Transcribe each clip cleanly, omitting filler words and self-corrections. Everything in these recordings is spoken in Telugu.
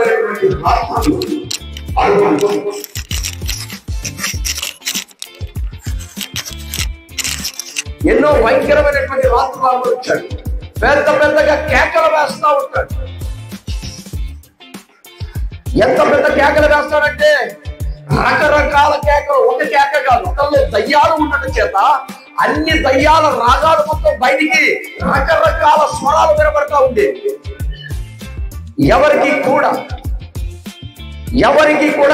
భయంకరమైనటువంటి రాత్రులు ఎన్నో భయంకరమైనటువంటి రాత్రులు అనుభవించాడు. పెద్ద పెద్దగా కేకలు వేస్తా ఉంటాడు. ఎంత పెద్ద కేకలు వేస్తాడంటే రకరకాల కేకలు, ఒక కేక కాదు. ఒకళ్ళు దయ్యాలు ఉండటం చేత అన్ని దయ్యాల రాగాలు మొత్తం బయటికి రకరకాల స్వరాలు వినబడతా ఉండేవి. ఎవరికి కూడా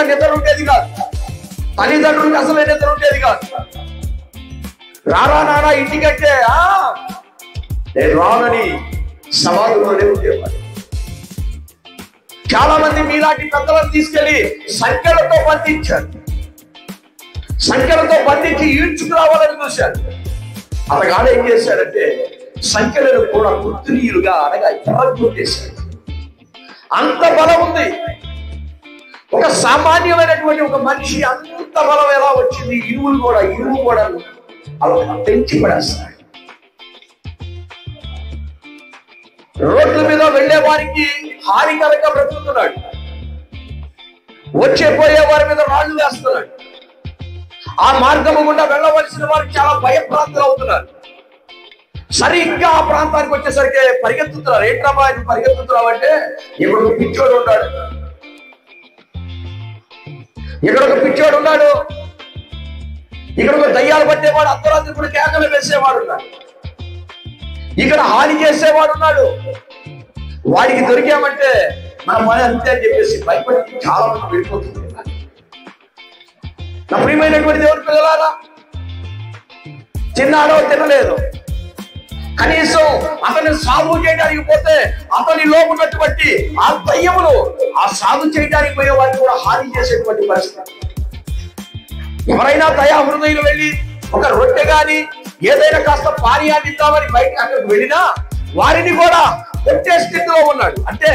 నిద్ర ఉండేది కాదు. తల్లిదండ్రులకు అసలే నిద్ర ఉండేది కాదు. రారా నానా ఇంటికంటే నేను రానని సమాధిలోనే ఉండేవాడు. చాలా మంది మీలాంటి పెద్దలను తీసుకెళ్లి సంఖ్యలతో బంధించారు. సంఖ్యలతో బంధించి ఈడ్చుకురావాలని చూశారు. అతగాడు ఏం చేశాడంటే సంఖ్యలను కూడా గుర్తునీయులుగా అనగా ఎర్రగొట్టేశాడు. అంత బలం ఉంది. ఒక సామాన్యమైనటువంటి ఒక మనిషి అంత బలం ఎలా వచ్చింది? ఇనుము కూడా అలా పెంచి పడేస్తాడు. రోడ్ల మీద వెళ్లే వారికి హానికరంగా బ్రతుకుతున్నాడు. పోయే వారి మీద రాళ్లు వేస్తున్నాడు. ఆ మార్గము గుండా వెళ్ళవలసిన వారికి చాలా భయప్రాంతులు అవుతున్నారు. సరిగ్గా ఆ ప్రాంతానికి వచ్చేసరికి పరిగెత్తుతున్నారు. ఏంట్రా పరిగెత్తుతున్నావు అంటే ఇక్కడ ఒక పిచ్చోడు ఉన్నాడు, ఇక్కడ ఒక దయ్యాలు పట్టేవాడు, అర్ధరాత్రి కూడా కేకలు వేసేవాడు ఉన్నాడు, ఇక్కడ హాని చేసేవాడు ఉన్నాడు. వాడికి దొరికామంటే మన పని అంతే అని చెప్పేసి భయపడి చాలా మంది వెళ్ళిపోతుంది. నా ప్రియమైనటువంటి దేవుని పిల్లలారా, తిన్నాడో తినలేదు, కనీసం అతన్ని సాగు చేయడానికి పోతే అతనిలో ఉన్నటువంటి ఆ దయ్యములు ఆ సాగు చేయడానికి పోయే వారిని కూడా హాని చేసేటువంటి పరిస్థితి. ఎవరైనా దయా హృదయులు వెళ్ళి ఒక రొట్టె గాని ఏదైనా కాస్త పానీయాన్ని ఇద్దామని బయట అక్కడికి వెళ్ళినా వారిని కూడా కొట్టే స్థితిలో ఉన్నాడు. అంటే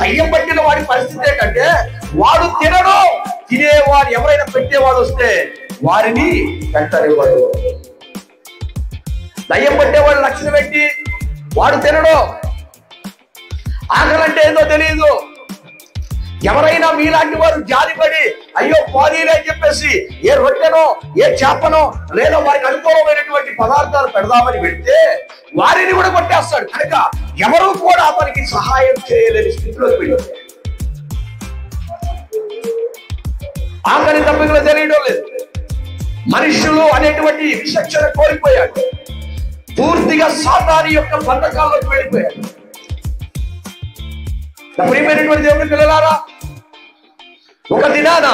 దయ్యం పట్టిన వాడి పరిస్థితి ఏంటంటే వాడు తినడు, తినేవాడు ఎవరైనా పెట్టేవాడు వస్తే వారిని పెట్టనివ్వడు. దయ్యం పట్టేవాడు లక్ష్యం పెట్టి వాడు తినడు. ఆకలంటే ఏదో తెలియదు. ఎవరైనా మీలాంటి వారు జారిపడి అయ్యో పోనీలే అని చెప్పేసి ఏ రొట్టెనో ఏ చేపనో లేదా వారికి అనుకూలమైనటువంటి పదార్థాలు పెడదామని పెడితే వారిని కూడా కొట్టేస్తాడు. కనుక ఎవరు కూడా అతనికి సహాయం చేయలేని స్థితిలోకి వెళ్ళారు. ఆకలి తప్పికలు తెలియడం లేదు. మనుషులు అనేటువంటి విచక్షణ కోల్పోయాడు. పూర్తిగా సాతాను యొక్క బంధకాల్లోకి వెళ్ళిపోయాడు. ప్రియమైనటువంటి దేవుని పిల్లలారా, ఒక దినాన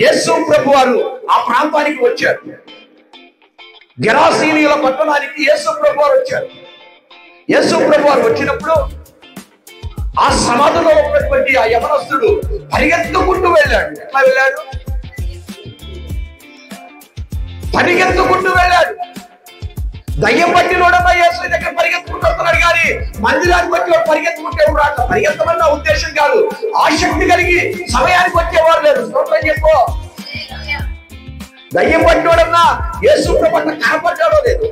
యేసు ప్రభు వారు ఆ ప్రాంతానికి వచ్చారు. గెరాసీనీయుల పట్టణానికి యేసు ప్రభు వారు వచ్చారు. యేసు ప్రభు వారు వచ్చినప్పుడు ఆ సమాధిలో ఉన్నటువంటి ఆ యవనస్తుడు పరిగెత్తుకుంటూ వెళ్ళాడు. ఎట్లా వెళ్ళాడు? పరిగెత్తుకుంటూ వెళ్ళాడు. దయ్యం పట్టినోడన్నా యేసు దగ్గర పరిగెత్తుకుంటున్నాడు కానీ మందిరానికి వచ్చి పరిగెత్తుకుంటే రాక పరిగెత్తమన్న ఉద్దేశం కాదు. ఆసక్తి కలిగి సమయానికి వచ్చేవారు లేరు. స్తోత్రం చెప్పు. దయ్యం పట్టినోడన్నా యేసు ప్రభు కనపడ్డాడో లేదు.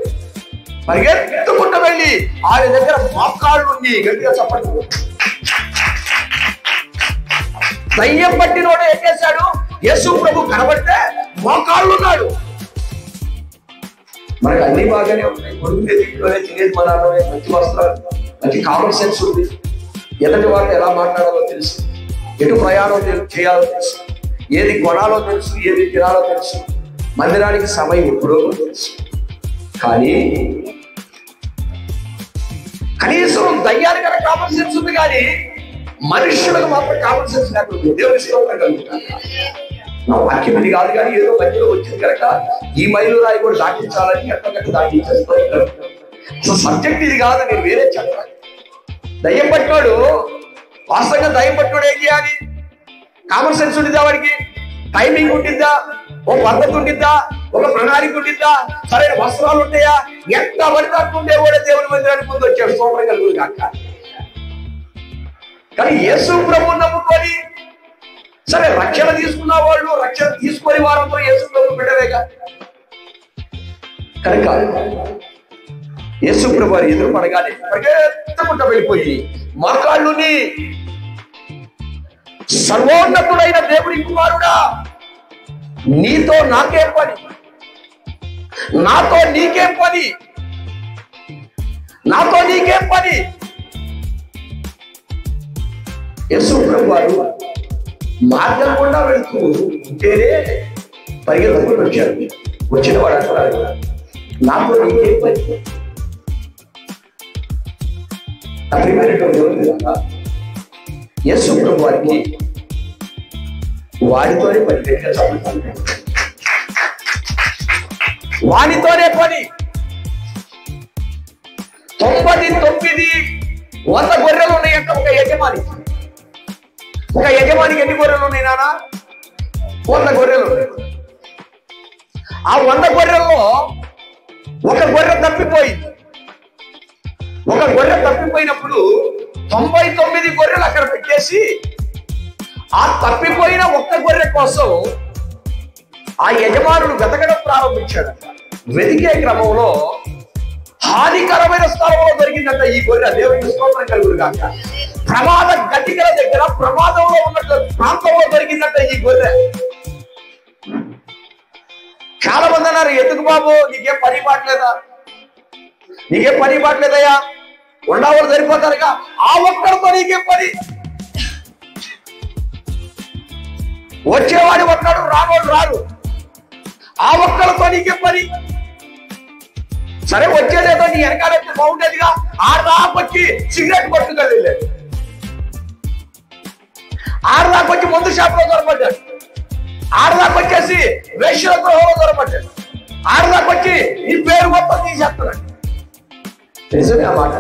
పరిగెత్తుకుంటూ వెళ్ళి ఆయన దగ్గర మోకాళ్ళు ఉంది. గట్టిగా చెప్పండి. దయ్యం పట్టినోడు ఏం చేశాడు? యేసు ప్రభు కనబడితే మోకాళ్ళు ఉన్నాడు. మనకు అన్ని బాగానే ఉన్నాయి. కొడుకునే తింటూనే తినేది మనాలనే మంచి వస్త్రాలు, మంచి కామన్ సెన్స్ ఉంది. ఎలాంటి వారిని ఎలా మాట్లాడాలో తెలుసు, ఎటు ప్రయాణం చేయాలో తెలుసు, ఏది కొనాలో తెలుసు, ఏది తినాలో తెలుసు, మందిరానికి సమయం ఎప్పుడో తెలుసు. కానీ కనీసం దయ్యానికి కనుక కామన్ సెన్స్ ఉంది కానీ మనుషులకు మాత్రం కామన్ సెన్స్ లేకుండా దేవుని స్తోత్రం కలుగుతారు. నా వాక్యం ఇది కాదు కానీ ఏదో మధ్యలో వచ్చింది కనుక ఈ మైలు రాయి కూడా దాటించాలని ఎక్కడికట్టు దాటించేస్తారు. అసలు సబ్జెక్ట్ ఇది కాదు, నేను వేరే చెప్పాలి. దయ్యం పట్టినాడు, వాస్తవంగా దయ్యం పట్టినాడు ఏం చేయాలి? కామన్ సెన్స్ ఉండిద్దా వాడికి? టైమింగ్ ఉంటుందా? ఓ పద్ధతి ఉంటుందా? ఒక ప్రణాళిక ఉంటుందా? సరైన వస్త్రాలు ఉంటాయా? ఎంత పడితే ఉండేవాడే దేవుని మందిరానికి ముందు వచ్చాడు. స్తోత్రం కలుగుతుంది కాక. కానీ యేసు ప్రభువుని నమ్ముకొని సరే రక్షణ తీసుకున్న వాళ్ళు రక్షణ తీసుకొని వారంతో యేసు ప్రభు బిడ్డలేగా. కనుక యేసు ప్రభు వారు ఎదురు పడగానే పరిగెత్తకుండా వెళ్ళిపోయి మోకాళ్ళుని సర్వోన్నతుడైన దేవుడి కుమారుడా, నీతో నాకేం పని, నాతో నీకేం పని, నాతో నీకేం పని. యేసు ప్రభు వారు మార్గం గుండా వెళ్తూ ఉంటేనే పరిగెత్తుకుని వచ్చారు. వచ్చిన వాడు అంటారు, నాతో నీకేం పని. యేసు ప్రభు వారికి వాడితోనే పని, వాడితోనే పని. 99 గొర్రెలు ఉన్నాయంట ఒక యజమాని. ఒక యజమానికి ఎన్ని గొర్రెలు ఉన్నాయి నానా? 100 గొర్రెలు ఉన్నాయి. ఆ 100 గొర్రెల్లో ఒక గొర్రె తప్పిపోయింది. ఒక గొర్రె తప్పిపోయినప్పుడు 99 గొర్రెలు అక్కడ పెట్టేసి ఆ తప్పిపోయిన ఒక్క గొర్రె కోసం ఆ యజమానుడు వెతకడం ప్రారంభించాడు. వెతికే క్రమంలో హానికరమైన స్థలంలో దొరికిందంట ఈ గొర్రె. దేవునికి స్తోత్రం కలుగును గాక. ప్రమాద గట్టికల దగ్గర ప్రమాదంలో ఉన్న ప్రాంతంలో దొరికిందంట ఈ గొర్రె. చాలా మంది అన్నారు, ఎందుకు బాబు నీకేం పని పాటలేదా, నీకేం పని పాటలేదయ్యా, ఉండవాళ్ళు సరిపోతారుగా, ఆ ఒక్కడితో నీకేం పని? వచ్చేవాడు ఒక్కడు, రానోడు రాడు, ఆ ఒక్కడితో నీకేం పని? సరే వచ్చేదేదో నీ వెనకాలంటే బాగుండేదిగా. ఆడదాకొచ్చి సిగరెట్ పట్టుకెళ్ళలేదు, ఆడదాకొచ్చి మందు షాప్ లో దొరపడ్డాడు, ఆడదాకొచ్చేసి వేశ్యల గృహంలో దొరపడ్డాడు, ఆడదాకొచ్చి ఈ పేరు మొత్తం తీసేస్తున్నాడు. నిజమే ఆ మాట,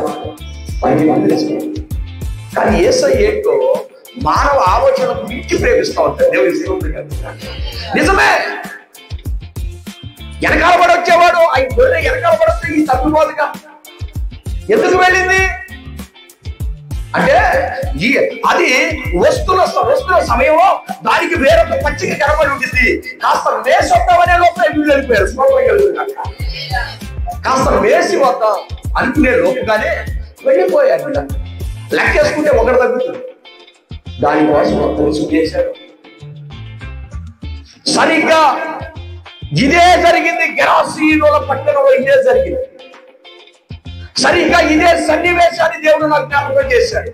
కానీ యేసయ్య ఏంటో మానవ ఆలోచన మించి ప్రేమిస్తా ఉంటాడు. దేవుని సేవకుడిగా నిజమే. వెనకాల పడి వచ్చేవాడు ఆ గొర్రె వెనకాల పడొస్తే ఈ తప్పిపోదుగా. ఎందుకు వెళ్ళింది అంటే అది వస్తున్న సమయంలో దానికి వేరొక పచ్చిక కనబడి ఉంటుంది. కాస్త వేసి వద్దామనే లోపల వీళ్ళు వెళ్ళిపోయారు. కాస్త వేసి వద్దాం అనుకునే లోపుగానే వెళ్ళిపోయారు. లెక్కేసుకుంటే ఒకటి తగ్గుతుంది. దానికోసం రుసుము చేశారు. సరిగ్గా ఇదే జరిగింది గెరాసీనుల పట్టణంలో, ఇదే జరిగింది. సరిగ్గా ఇదే సన్నివేశాన్ని దేవుడు నాకు జ్ఞాపకం చేశాడు.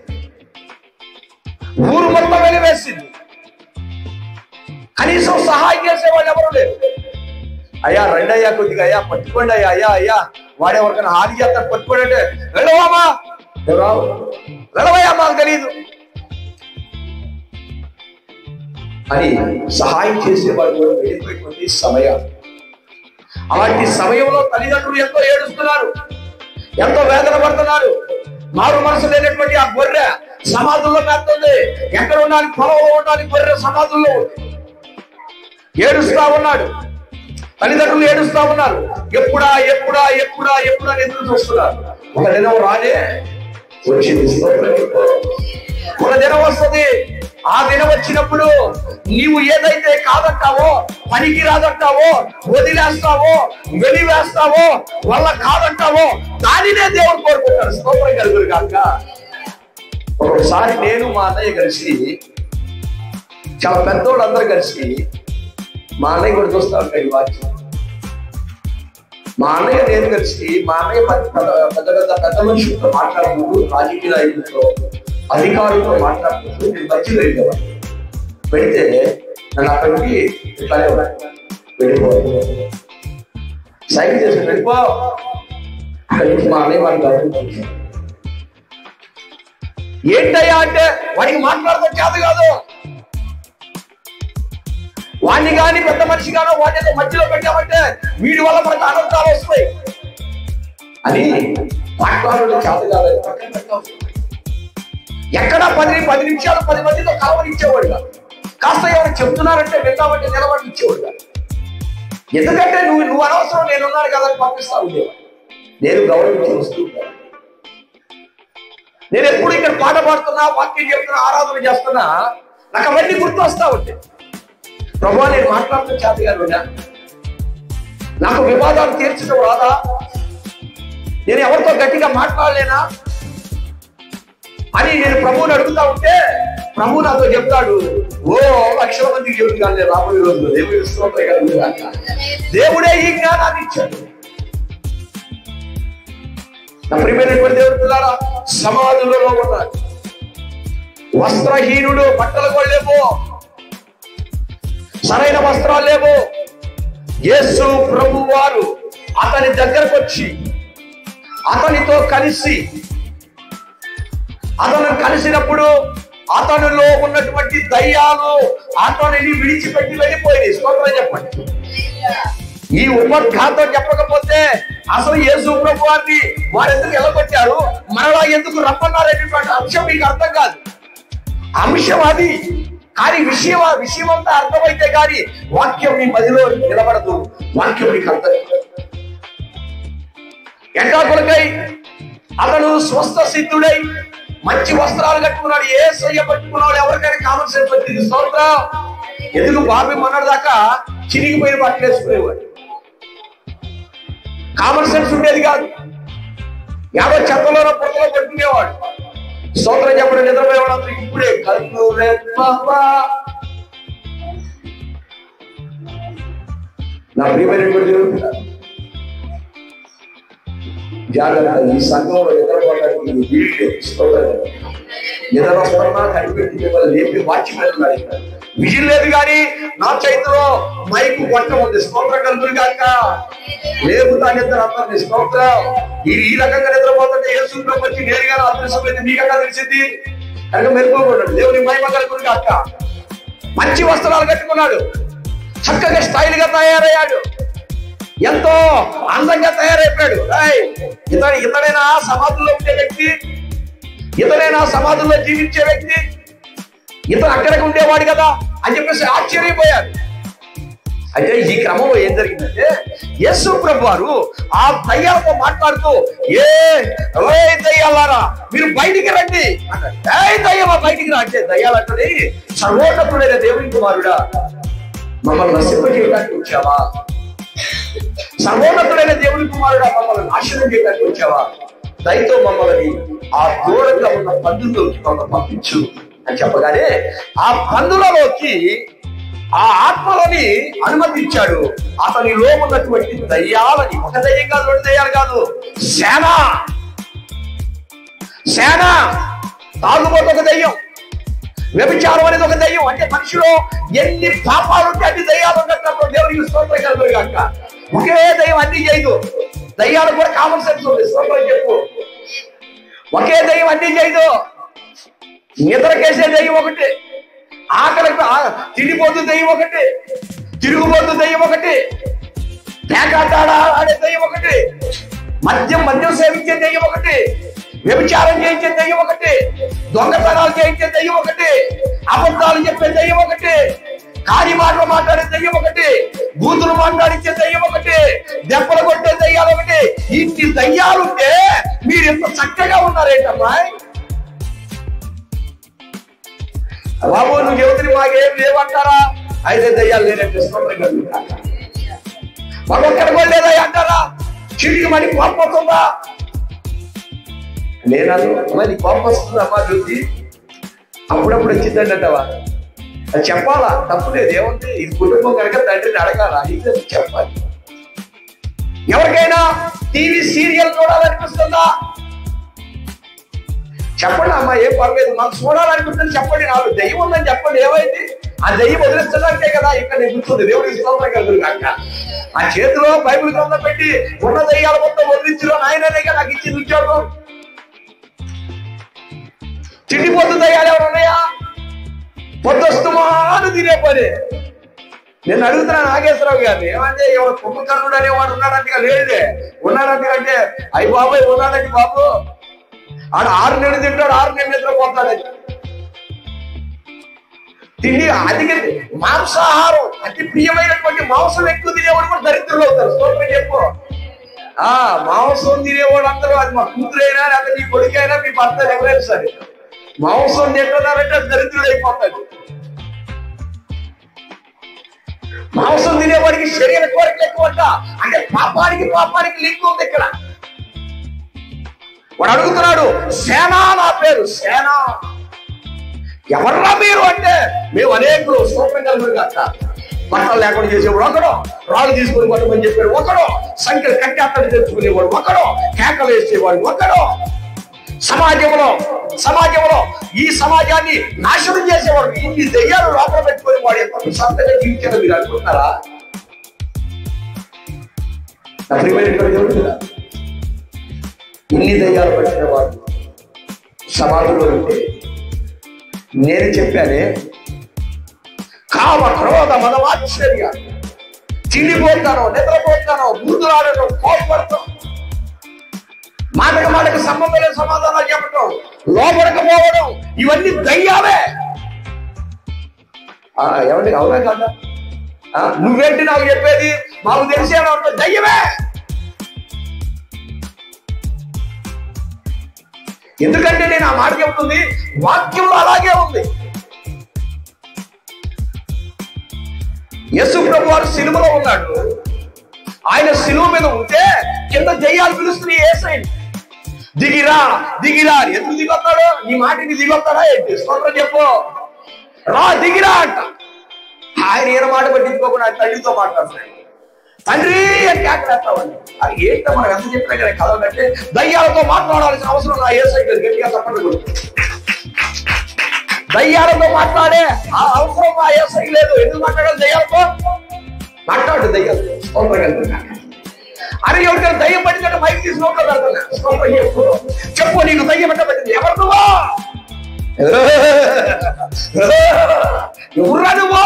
ఊరు మొత్తం వెలివేసింది. కనీసం సహాయం చేసేవాళ్ళు ఎవరు లేరు. అయ్యా రండి అయ్యా, కొద్దిగా అయ్యా పట్టుకోండి అయ్యా, అయ్యా అయ్యా వాడెవరికైనా హాని చేస్తాను పట్టుకోండి అంటే వెళ్ళవామా, వెళ్ళవయ్యా మాకు తెలియదు అని సహాయం చేసేవాళ్ళు కూడా వెళ్ళిపోయినటువంటి సమయం. అలాంటి సమయంలో తల్లిదండ్రులు ఎంతో ఏడుస్తున్నారు, ఎంతో వేదన పడుతున్నారు. మారు మనసు లేనటువంటి ఆ గొర్రె సమాధుల్లో పెడుతుంది. ఎక్కడ ఉండాలి? పొలంలో ఉండాలి. గొర్రె సమాధుల్లో ఏడుస్తా ఉన్నాడు. తల్లిదండ్రులు ఏడుస్తా ఉన్నారు. ఎప్పుడా ఎప్పుడా ఎప్పుడా ఎప్పుడా ఎదురు చూస్తున్నారు. ఒక దినం రానే వచ్చింది. ఒక దినం వస్తుంది. ఆ దినం వచ్చినప్పుడు నీవు ఏదైతే కాదంటావో, పనికి రాదంటావో, వదిలేస్తావో, వెలివేస్తావో, వల్ల కాదంటావో దానినే దేవుడు కోరుకుంటాడు. స్తోత్రం కలుగును గాక. ఒకసారి నేను మా అన్నయ్య కలిసి, చాలా పెద్దోళ్ళు అందరూ కలిసి, మా అన్నయ్య కూడా చూస్తా ఉంటాయి వాచి. మా అన్నయ్య నేను కలిసి, మా అన్నయ్య పెద్ద మనుషులతో మాట్లాడుకుంటూ, రాజకీయ నాయకులతో, అధికారులతో మాట్లాడుకుంటూ నేను మధ్యలో వెళ్ళేవాడిని. పెడితే నన్ను అక్కడికి ఇట్లానే వెళ్ళిపో, సైకిల్ చేసి వెళ్ళిపో. అక్కడి నుంచి మా అన్నయ్య వాడిని గౌరవించారు. ఏంటయ్యా అంటే వాడికి మాట్లాడతాం చేత కాదు, వాడిని కానీ పెద్ద మనిషి గానో వాడిని మధ్యలో పెట్టామంటే వీడి వల్ల మనకు అనర్థాలు వస్తాయి అని మాట్లాడడం చేత కాదు. ఎక్కడా 10 నిమిషాలు 10 మందితో కలవనిచ్చేవాడుగా. కాస్త ఎవరు చెప్తున్నారంటే వెళ్తామంటే నిలబడి ఇచ్చేవాడుగా. ఎందుకంటే నువ్వు అనవసరం, నేనున్నాను కదా అని పంపిస్తా ఉండేవాడు. నేను గౌరవించి వస్తూ ఉంటాను. నేను ఎప్పుడు ఇక్కడ పాట పాడుతున్నా, వాక్యం చెప్తున్నా, ఆరాధన చేస్తున్నా, నాకు అవన్నీ గుర్తు వస్తా ఉంటాయి. ప్రభా నేను మాట్లాడుతున్న చేత గారు, నాకు వివాదాలు తీర్చడం రాదా, నేను ఎవరితో గట్టిగా మాట్లాడలేనా అని నేను ప్రభువుని అడుగుతా ఉంటే ప్రభు నాతో చెప్తాడు, ఓ లక్షల మందికి చెబుతాను రాబోయే రోజులు. దేవుడి స్తోత్రం కలుగుగాక. దేవుడే ఈ జ్ఞానాన్ని ఇచ్చాడు. నా ప్రియమైనటువంటి దేవుడి పిల్లారా, సమాధులలో ఉన్నాడు వస్త్రహీనుడు, బట్టలు కూడా లేవో, సరైన వస్త్రాలు లేవో. యేసు ప్రభు వారు అతని దగ్గరకు వచ్చి అతనితో అతను కలిసినప్పుడు అతనిలో ఉన్నటువంటి దయ్యాలు అతనిని విడిచిపెట్టి వెళ్ళిపోయింది. స్తోత్రం చెప్పండి. ఈ ఉపద్ఘాతం చెప్పకపోతే అసలు యేసు ప్రభు వారిని వారు ఎందుకు ఎలగొట్టారు, మరలా ఎందుకు రమ్మన్నారనేటువంటి అంశం మీకు అర్థం కాదు. అంశం అది, కానీ విషయం అంతా అర్థమైతే కానీ వాక్యం మీ మదిలో నిలబడదు, వాక్యం మీకు అర్థం కాదు. ఎట్లా కొరకై అతను స్వస్థ సిద్ధుడై మంచి వస్త్రాలు కట్టుకున్నాడు. యేసయ్య పట్టుకున్నాడు. ఎవరికైనా కామన్ సెన్స్ వచ్చింది. స్తోత్రం. ఎందుకు బాబీ మొన్నటి దాకా చిరిగిపోయిన బట్టలు వేసుకునేవాడు, కామన్ సెన్స్ ఉండేది కాదు. ఎవరో చెత్తలోనో పొట్టలో పట్టుకునేవాడు. స్తోత్రం చెప్పడం నిద్రపోయేవాడు. అందరూ ఇప్పుడే కళ్ళు నా ప్రియమైనటువంటి జాగ్రత్త. ఈ సంఘంలో నిద్రపోవడానికి నిద్ర వస్తున్నా కనిపెట్టి లేపి వాచ్మెన్ విజిల్ లేదు, కానీ నా చేతిలో మైకు గొట్టం ఉంది. స్తోత్రం కలుగురు కాక. లేపుతా నిద్ర అందరినీ. స్తోత్రం. ఈ రకంగా నిద్రపోతుంటే యేసులోకి వచ్చి నేరుగా అదృశ్యమైంది. మీకన్నా తెలిసింది కనుక మెరుగుపడ్డాడు. దేవుని మహిమ కలుగురు కాక. మంచి వస్త్రాలు కట్టుకున్నాడు, చక్కగా స్టైల్ గా తయారయ్యాడు, ఎంతో అందంగా తయారైపోయాడు. ఇతడైనా సమాధుల్లో ఉండే వ్యక్తి, ఇతడైనా సమాధుల్లో జీవించే వ్యక్తి, ఇతను అక్కడికి ఉండేవాడు కదా అని చెప్పేసి ఆశ్చర్యపోయాడు. అయితే ఈ క్రమంలో ఏం జరిగిందంటే యేసు ప్రభు వారు ఆ దయ్యాలతో మాట్లాడుతూ, ఏ దయ్యాలారా మీరు బయటికి రండి అన్నాడు. దయ్యమా బయటికి రా అంటే దయ్యాలు అంటది, సర్వోన్నతుడైన దేవుని కుమారుడా మమ్మల్ని నశింపజేయడానికి వచ్చావా? సర్వోన్నతుడైన దేవుని కుమారుడా మమ్మల్ని నాశనం చేయడానికి వచ్చావా? దయతో మమ్మల్ని ఆ దూరంగా ఉన్న పందుల్లోకి మమ్మల్ని పంపించు అని చెప్పగానే ఆ పందులలోకి ఆ ఆత్మలని అనుమతించాడు. అతనిలో ఉన్నటువంటి దయ్యాలని, ఒక దయ్యం కాదు, రెండు దయ్యాలు కాదు, సేన. తాగుబోతు ఒక దయ్యం, వ్యభిచారం అనేది ఒక దయ్యం. అంటే మనిషిలో ఎన్ని పాపాలు ఉంటే అన్ని దయ్యాలు ఉన్నట్టు దేవునికి స్తోత్రం కలుగును గాక. ఒకే దయ్యం అన్ని చేయదు. దయ్యాలు కూడా కామన్ సెన్స్ ఉంది. స్తోత్రం చెప్పు. ఒకే దయ్యం అన్ని చేయదు. నిద్రకేసే దయ్యం ఒకటి, ఆకలికి తిండిపోతు దయ్యం ఒకటి, తిరుగుబోతు దయ్యం ఒకటి, పేకాటాడ ఆడే దయ్యం ఒకటి, మద్యం సేవించే దయ్యం ఒకటి, వ్యభిచారం చేయించే దయ్యం ఒకటి, దొంగతనాలు చేయించే దయ్యం ఒకటి, అబద్ధాలు చెప్పే దయ్యం ఒకటి, కాని మాటలు మాట్లాడే దయ్యం ఒకటి, బూతులు మాట్లాడించే దయ్యం ఒకటి, దెబ్బలు కొట్టే దయ్యాలు ఒకటి. ఇన్ని దయ్యాలుంటే మీరు ఎంత చక్కగా ఉన్నారేంటమ్మా? బాబు నువ్వు యువతిని మాకేం లేవంటారా? అయితే దయ్యాలు లేదంటే మరొక్కడి కూడా లేదా అంటారా? చిడికి మరి కోపం వస్తుందా? నేనను మరి కోపం వస్తుందమ్మా జ్యోతి, అప్పుడప్పుడు వచ్చిందండి అంటావా? అది చెప్పాలా, తప్పులేదు. ఏముంది, ఇది కుటుంబం కనుక తండ్రిని అడగాల, ఇది చెప్పాలి. ఎవరికైనా టీవీ సీరియల్ చూడాలనిపిస్తుందా? చెప్పండి అమ్మా, ఏం పర్లేదు, మాకు చూడాలనిపిస్తుంది చెప్పండి. నాకు దయ్యం ఉందని చెప్పండి. ఏమైంది? ఆ దయ్యం వదిలిస్తుందంటే కదా ఇక్కడ నేను కూర్చుంది. దేవుడికి స్తోత్రం కలుగును గాక. ఆ చేతిలో బైబిల్ గ్రంథం పెట్టి ఉన్న దయ్యాల మొత్తం వదిలించడం ఆయననే నాకు ఇచ్చింది ఉద్యోగం. చిట్టిపోతు దయ్యాలు ఎవరు ఉన్నాయా? పొద్దుస్తుమాను తినే పని. నేను అడుగుతున్నాను నాగేశ్వరరావు గారిని, ఏమంటే ఎవరు కుంభకర్ణుడు అనేవాడు ఉన్నాడంటే లేదే. ఉన్నాడంటే అయ్యి బాబాయ్ ఉన్నాడండి బాబు, ఆడు 6 నెలలు తింటాడు, 6 నెలలు నిద్రపోతాడని. తిండి అధిక మాంసాహారం, అతి ప్రియమైనటువంటి మాంసం ఎక్కువ తినేవాడు కూడా దరిద్రులు అవుతారు. స్తోత్రం చెప్పు. మాంసం తినేవాడు అందరూ, అది మా కూతురైనా లేదా మీ కొడుకైనా మీ భర్త ఎవరైనా సరే, మాంసం తింటున్నారంటే దరిద్రుడు అయిపోతాడు. మాంసం తినేవాడికి శరీర కోరికలు ఎక్కువ అంట. అంటే పాపానికి లింక్ ఉంది ఇక్కడ. వాడు అడుగుతున్నాడు, సేనా నా పేరు, సేనా ఎవర్రా మీరు అంటే, మేము అనేకులు. స్తోత్రం కలుగును గాక. బట్టలు లేకుండా చేసేవాడు ఒకడు, రాళ్ళు తీసుకుని కొట్టమని చెప్పాడు ఒకడు, సంఖ్యలు కట్టేత్తలు తెచ్చుకునేవాడు ఒకడు, కేకలు వేసేవాడు ఒకడు. సమాజంలో ఈ సమాజాన్ని నాశనం చేసేవాడు. ఇన్ని దెయ్యాలు లోపల పెట్టుకుని వాడు ఎంత ప్రశాంతంగా జీవించారో మీరు అనుకుంటున్నారా? ఇన్ని దెయ్యాలు పట్టిన వాడు సమాజంలో ఉంటే నేను చెప్పానే, కామ క్రోధ మదమాశ్చర్య, తిండిపోతానో, నిద్రపోతానో, బూతులాడటం, కోపడటం, మాటకు సంబంధం లేని సమాధానాలు చెప్పటం, లోపడకపోవడం, ఇవన్నీ దయ్యాలే. ఎవరి అవునా కదా? నువ్వేంటి నాకు చెప్పేది, మాకు తెలిసే దయ్యమే. ఎందుకంటే నేను ఆ మాట చెబుతుంది వాక్యంలో అలాగే ఉంది. యేసు ప్రభు వారు సిలువలో ఉన్నాడు. ఆయన సిలువ మీద ఉంటే కింద దయ్యాలు పిలుస్తున్నాయి యేసయ్యని, దిగిరా దిగిరా. ఎందుకు దిగొస్తాడు? నీ మాటిని దిగొస్తాడా ఏంటి? స్తోత్రం చెప్పు. రా దిగిరా అంట. ఆయన ఏదో మాట పట్టించుకోకుండా తల్లితో మాట్లాడుతున్నాడు. తండ్రి అని కేకలేస్తామండి. అది ఏంటో మనం ఎంత చెప్పినా కదా కథ కంటే దయ్యాలతో మాట్లాడాల్సిన అవసరం నా యేసయ్య గట్టిగా చెప్పండి. దయ్యాలతో మాట్లాడే ఆ అవసరం మా యేసయ్య లేదు. ఎందుకు మాట్లాడాలి? దయ్యాలతో మాట్లాడు. దయ్యాలు అరే ఎవరికైనా దయ్యం పట్టినట్టు మైక్ తీసుకుంటా చెప్పు, నీకు దయ్యం అంటే పట్టింది ఎవరు? నువ్వు ఎవరురా నువ్వు?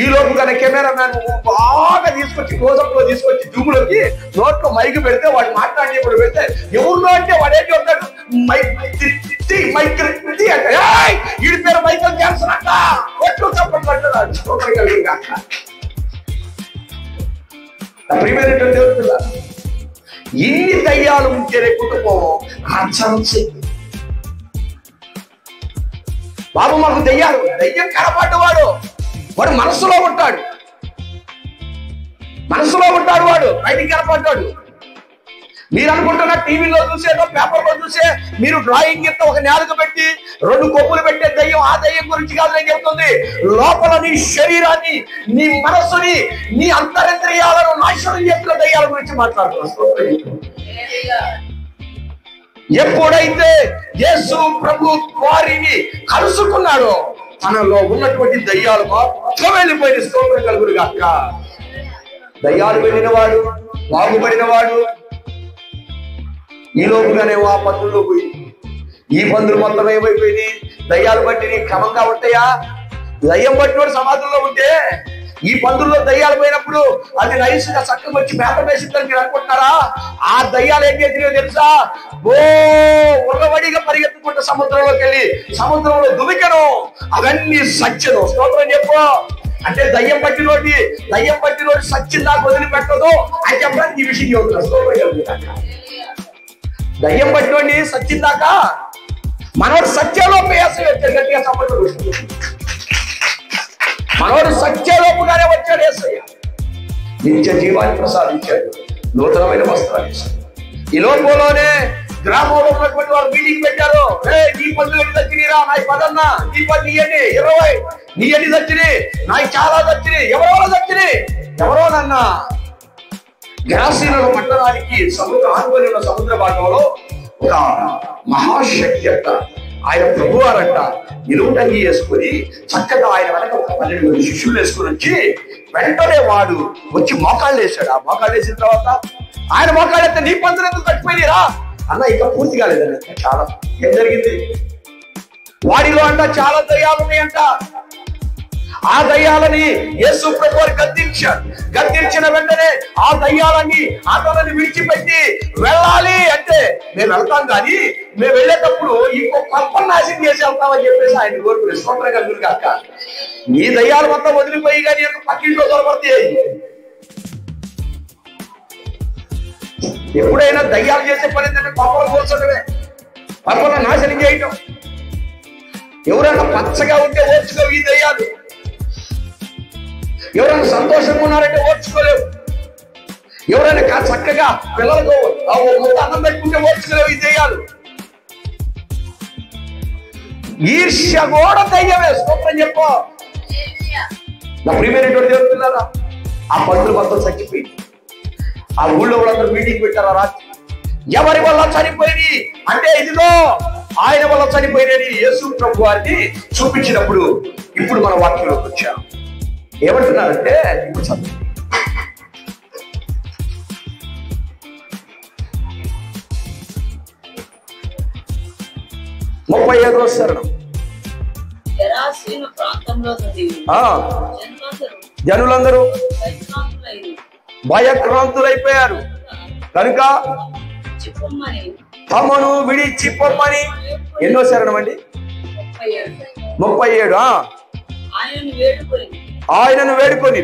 ఈ లోపు కానీ కెమెరా మ్యాన్ బాగా తీసుకొచ్చి క్లోజప్ లో తీసుకొచ్చి జూములోకి నోట్లో మైక్ పెడితే వాడు మాట్లాడేప్పుడు పెడితే ఎవరిలో అంటే వాడు ఏంటి ఉంటాడు, మైక్ మైక్ అంటే వీడి పేరు మైకల్ జాన్సన్ అంట. ఒట్లు తప్పట్లు అంటారు. ఇన్ని దయ్యాలు ఉంటేనే కుటుంబం ఆచరించి బాబు మాకు దయ్యాలు, దయ్యం కనపడ్డవాడు వాడు మనసులో ఉంటాడు వాడు బయటికి కనపడ్డాడు. మీరు అనుకుంటున్న టీవీలో చూసేదో పేపర్లో చూసే మీరు డ్రాయింగ్ ఇంత ఒక నేలకు పెట్టి 2 కొమ్ములు పెట్టే దయ్యం ఆ దయ్యం గురించి కాదు నేను చెప్తుంది. లోపల నీ శరీరాన్ని, నీ మనస్సుని, నీ అంతరింద్రియాలను నాశనం చేసిన దయ్యాల గురించి మాట్లాడుతున్నాను. ఎప్పుడైతే యేసు ప్రభు వారిని కలుసుకున్నాడో తనలో ఉన్నటువంటి దయ్యాలు మొత్తం వెళ్ళిపోయిన. స్తోత్రం కలుగును గాక. దయ్యాలు వెళ్ళినవాడు, బాగుపడినవాడు ఈ లోపుగానే ఆ పందులు పోయి ఈ పందులు మొత్తం ఏమైపోయినాయి? దయ్యాలు బట్టి క్రమంగా ఉంటాయా? దయ్యం పట్టినోడు సమాధుల్లో ఉంటే ఈ పందుల్లో దయ్యాలు పోయినప్పుడు అది నైస్గా చక్కగా వచ్చి మేత వేసిందని మీరు అనుకుంటున్నారా? ఆ దయ్యాలు ఏం చేసినాయో తెలుసా? ఉర్రవడిగా పరిగెత్తుకుంటే సముద్రంలోకి వెళ్ళి సముద్రంలో దుమికను. అవన్నీ సత్యను. స్తోత్రం చెప్పు. అంటే దయ్యం పట్టినోటి సత్యం దాకా వదిలిపెట్టదు అని చెప్పడానికి ఈ విషయం చెబుతున్నా. స్తోత్రం చెబుతున్నా. దయ్యం పట్టినోడిని సత్యం దాకా మనోడు సత్యలోపు గట్టిగా సంబంధం. మనోడు సత్యలోపుగానే వచ్చాడు యేసయ్య. నిత్య జీవాన్ని ప్రసాదించాడు, నూతనమైన వస్త్రాలు ఇచ్చాడు. ఈ లోపంలోనే గ్రామంలో ఉన్నటువంటి వారు మీటింగ్ పెట్టారు. నీ పనులు ఎన్ని దచ్చినీరా? నాయి 10 అన్నా. నీ పని నీయని 20, నీ ఎన్ని దచ్చిని? నాయి చాలా దచ్చిని. ఎవరో దచ్చిని? ఎవరోనన్నా గ్రాసీనలో పట్టణానికి ఆనుకొని ఉన్న సముద్ర భాగంలో ఒక మహాశక్తి అంట, ఆయన ప్రభువారంట నిలువుటంగి వేసుకుని చక్కగా ఆయన వెనక ఒక 12 శిష్యులు వేసుకుని వచ్చి వెంటనే వాడు వచ్చి మోకాళ్ళు వేసాడు. ఆ మోకాళ్ళు వేసిన తర్వాత ఆయన మోకాళ్ళు అయితే నీ పంతులు ఎందుకు చచ్చిపోయినరా అన్న? ఇంకా పూర్తి కాలేదండి. చాలా ఏం జరిగింది? వాడిలో అంట చాలా దయ్యాలు ఉన్నాయంట. ఆ దయ్యాలని యేసు ప్రభు వారు గద్దించిన వెంటనే ఆ దయ్యాలని అతనిని విడిచిపెట్టి వెళ్ళాలి అంటే మేము వెళ్తాం కానీ మేము వెళ్ళేటప్పుడు ఇంకో కల్పన నాశనం చేసి వెళ్తామని చెప్పేసి ఆయన కోరుకునే. స్తోత్రం కలుగును గాక. నీ దయ్యాలు మొత్తం వదిలిపోయి కానీ పక్కింట్లో దొరపడతాయి. ఎప్పుడైనా దయ్యాలు చేసే పని ఏంటంటే పాపలు కోల్చడమే, పాపలను నాశనం చేయటం. ఎవరైనా పచ్చగా ఉంటే ఓర్చుకోవు ఈ దయ్యాలు. ఎవరైనా సంతోషంగా ఉన్నారంటే ఓర్చుకోలేవు. ఎవరైనా చక్కగా పిల్లలకు అన్నం పెట్టుకుంటే ఓర్చుకోలేవు ఈ దయ్యాలు. ఈర్ష్య కూడా దయ్యమే. స్తోత్రం చెప్పు. నా ప్రియమైనటువంటి దేవుని పిల్లరా, ఆ పందులు మొత్తం చచ్చిపోయింది. ఆ ఊళ్ళో వాళ్ళందరూ మీటింగ్ పెట్టారు రాత్రి. ఎవరి వల్ల చనిపోయింది అంటే ఇదిగో ఆయన వల్ల చనిపోయినని యేసు ప్రభు వారిని చూపించినప్పుడు ఇప్పుడు మన వాక్యంలోకి వచ్చాం. ఏమంటున్నారంటే ఇప్పుడు చదువు 35వ శరణం. జనులందరూ భయక్రాంతులైపోయారు కనుక తమను విడిచిపోమని. ఎన్నో శరణం అండి? 37. ఆయనను వేడుకొని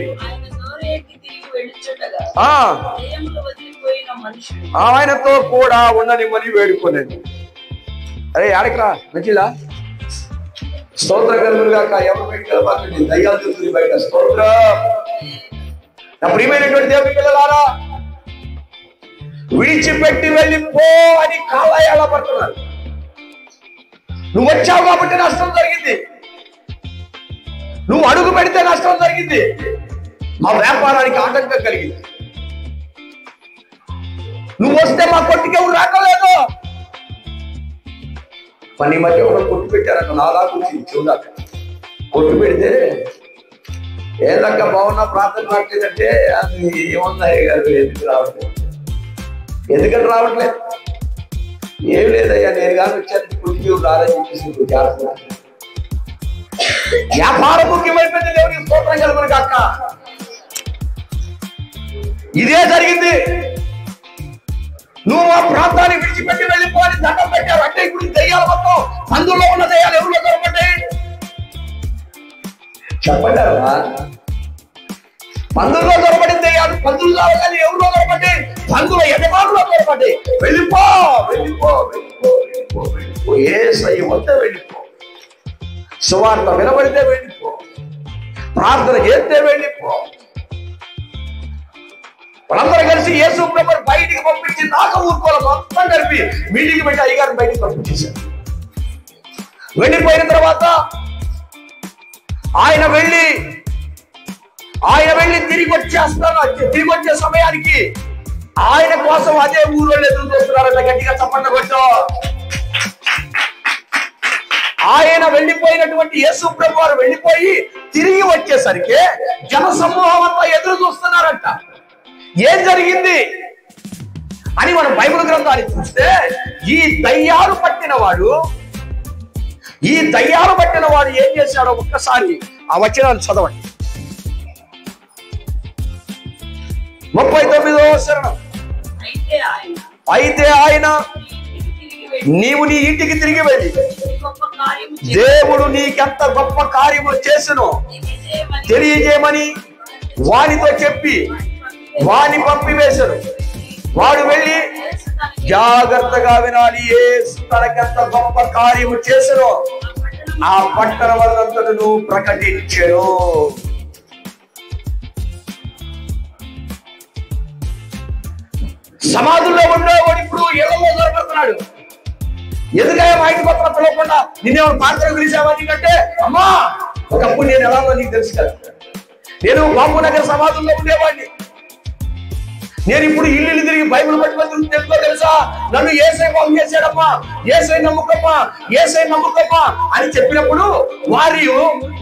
ఆయనతో కూడా ఉండనిమ్మని వేడుకోలేదు. అరే ఆడకరా మంచిలా. స్తోత్రం కలుగుగాక. ఎవరు బయట కలపాలండి? దయ్యాలు చూస్తుంది బయట. స్తోత్రం. నా ప్రియమైనటువంటి దేవుని పిల్లలారా, విడిచిపెట్టి వెళ్ళిపో అని కాలాయాల పడుతున్నారు. నువ్వు వచ్చావు కాబట్టి నష్టం జరిగింది, నువ్వు అడుగు పెడితే నష్టం జరిగింది, మా వ్యాపారానికి ఆటంకం కలిగింది, నువ్వు వస్తే మా కొట్టుకి ఎవరు రాకలేదు. పని మధ్య ఒకరు కొట్టు పెట్టారన్న నాలా కూర్చుంది చూడాక. కొట్టు పెడితే ఏదక్క బాగున్నా ప్రార్థన రావట్లేదంటే అది ఏమన్నాయి గారు ఎందుకు రావట్లేదు? ఎందుకని రావట్లేదు? ఏం లేదయ్యా, నేను కానీ వచ్చాను కొట్టుకి రాదని చెప్పేసి చేస్తున్నా. వ్యాపారం ముఖ్యమైపోయింది. దేవునికి స్తోత్రం కలుగును కాక. ఇదే జరిగింది. నువ్వు ఆ ప్రాంతాన్ని విడిచిపెట్టి వెళ్ళిపోవాలి దండం పెట్టావు అంటే ఇప్పుడు దయ్యాలు మొత్తం పందుల్లో ఉన్న దయ్యాలు ఎవరిలో దొరకబడ్డాయి చెప్పండి. పందుల్లో దొరకబడిన దయ్యాలు పందులు కావాలి ఎవరిలో దొరకబడ్డాయి? పందుల యజమానులో దొరకబడ్డాయి. వెళ్ళిపో వెళ్ళిపో వెళ్ళిపో వెళ్ళిపో వెళ్ళిపో. యేసయ్య వద్ద వెళ్ళిపో. సువార్త వినబడితే వెళ్ళిపో. ప్రార్థన చేస్తే వెళ్ళిపో. వాళ్ళందరూ కలిసి యేసు ప్రభువుని బయటికి పంపించి దాకా ఊరుకోవాలి మొత్తం కలిపి మీటింగ్ పెట్టి అయ్యగారిని బయటికి పంపించేశారు. వెళ్ళిపోయిన తర్వాత ఆయన వెళ్ళి తిరిగి వచ్చే సమయానికి ఆయన కోసం అదే ఊరోళ్ళు ఎదురు చూస్తున్నారంట. గట్టిగా చప్పట్లు కొట్టు. ఆయన వెళ్ళిపోయినటువంటి యేసు ప్రభు వారు వెళ్ళిపోయి తిరిగి వచ్చేసరికి జన సమూహం అంతా ఎదురు చూస్తున్నారంట. ఏం జరిగింది అని మనం బైబిల్ గ్రంథాన్ని చూస్తే ఈ దయ్యాలు పట్టిన వాడు ఏం చేశాడో ఒక్కసారి ఆ వచనాలు చదవండి. 39వ శరణం. అయితే ఆయన నీవు నీ ఇంటికి తిరిగి వెళ్ళి దేవుడు నీకెంత గొప్ప కార్యము చేసెనో తెలియజేయమని వానితో చెప్పి వాని పంపివేశారు. వాడు వెళ్ళి జాగ్రత్తగా వినాలి. యేసు తనకెంత గొప్ప కార్యము చేసెనో ఆ పట్టణం వల్లంతటను ప్రకటించెను. సమాధుల్లో ఉండేవాడు ఇప్పుడు ఇళ్లలో దొరకబడుతున్నాడు. ఎందుకయ్యా మా ఇంటి పక్కన పిలవకుండా నిన్నేమైనా పాత్ర పిలిచావని కంటే అమ్మా ఒకప్పుడు నేను ఎలా నీకు తెలుసు కదా. నేను బాంబు నగర్ సమాధుల్లో ఉండేవాడిని. నేను ఇప్పుడు ఇల్లు తిరిగి బైబిల్ పట్టుకొని తెలుసుకో తెలుసా, నన్ను యేసయ్య బాగు చేశాడమ్మా, యేసయ్య నమ్ముకమ్మా, యేసయ్య నమ్ముకమ్మా అని చెప్పినప్పుడు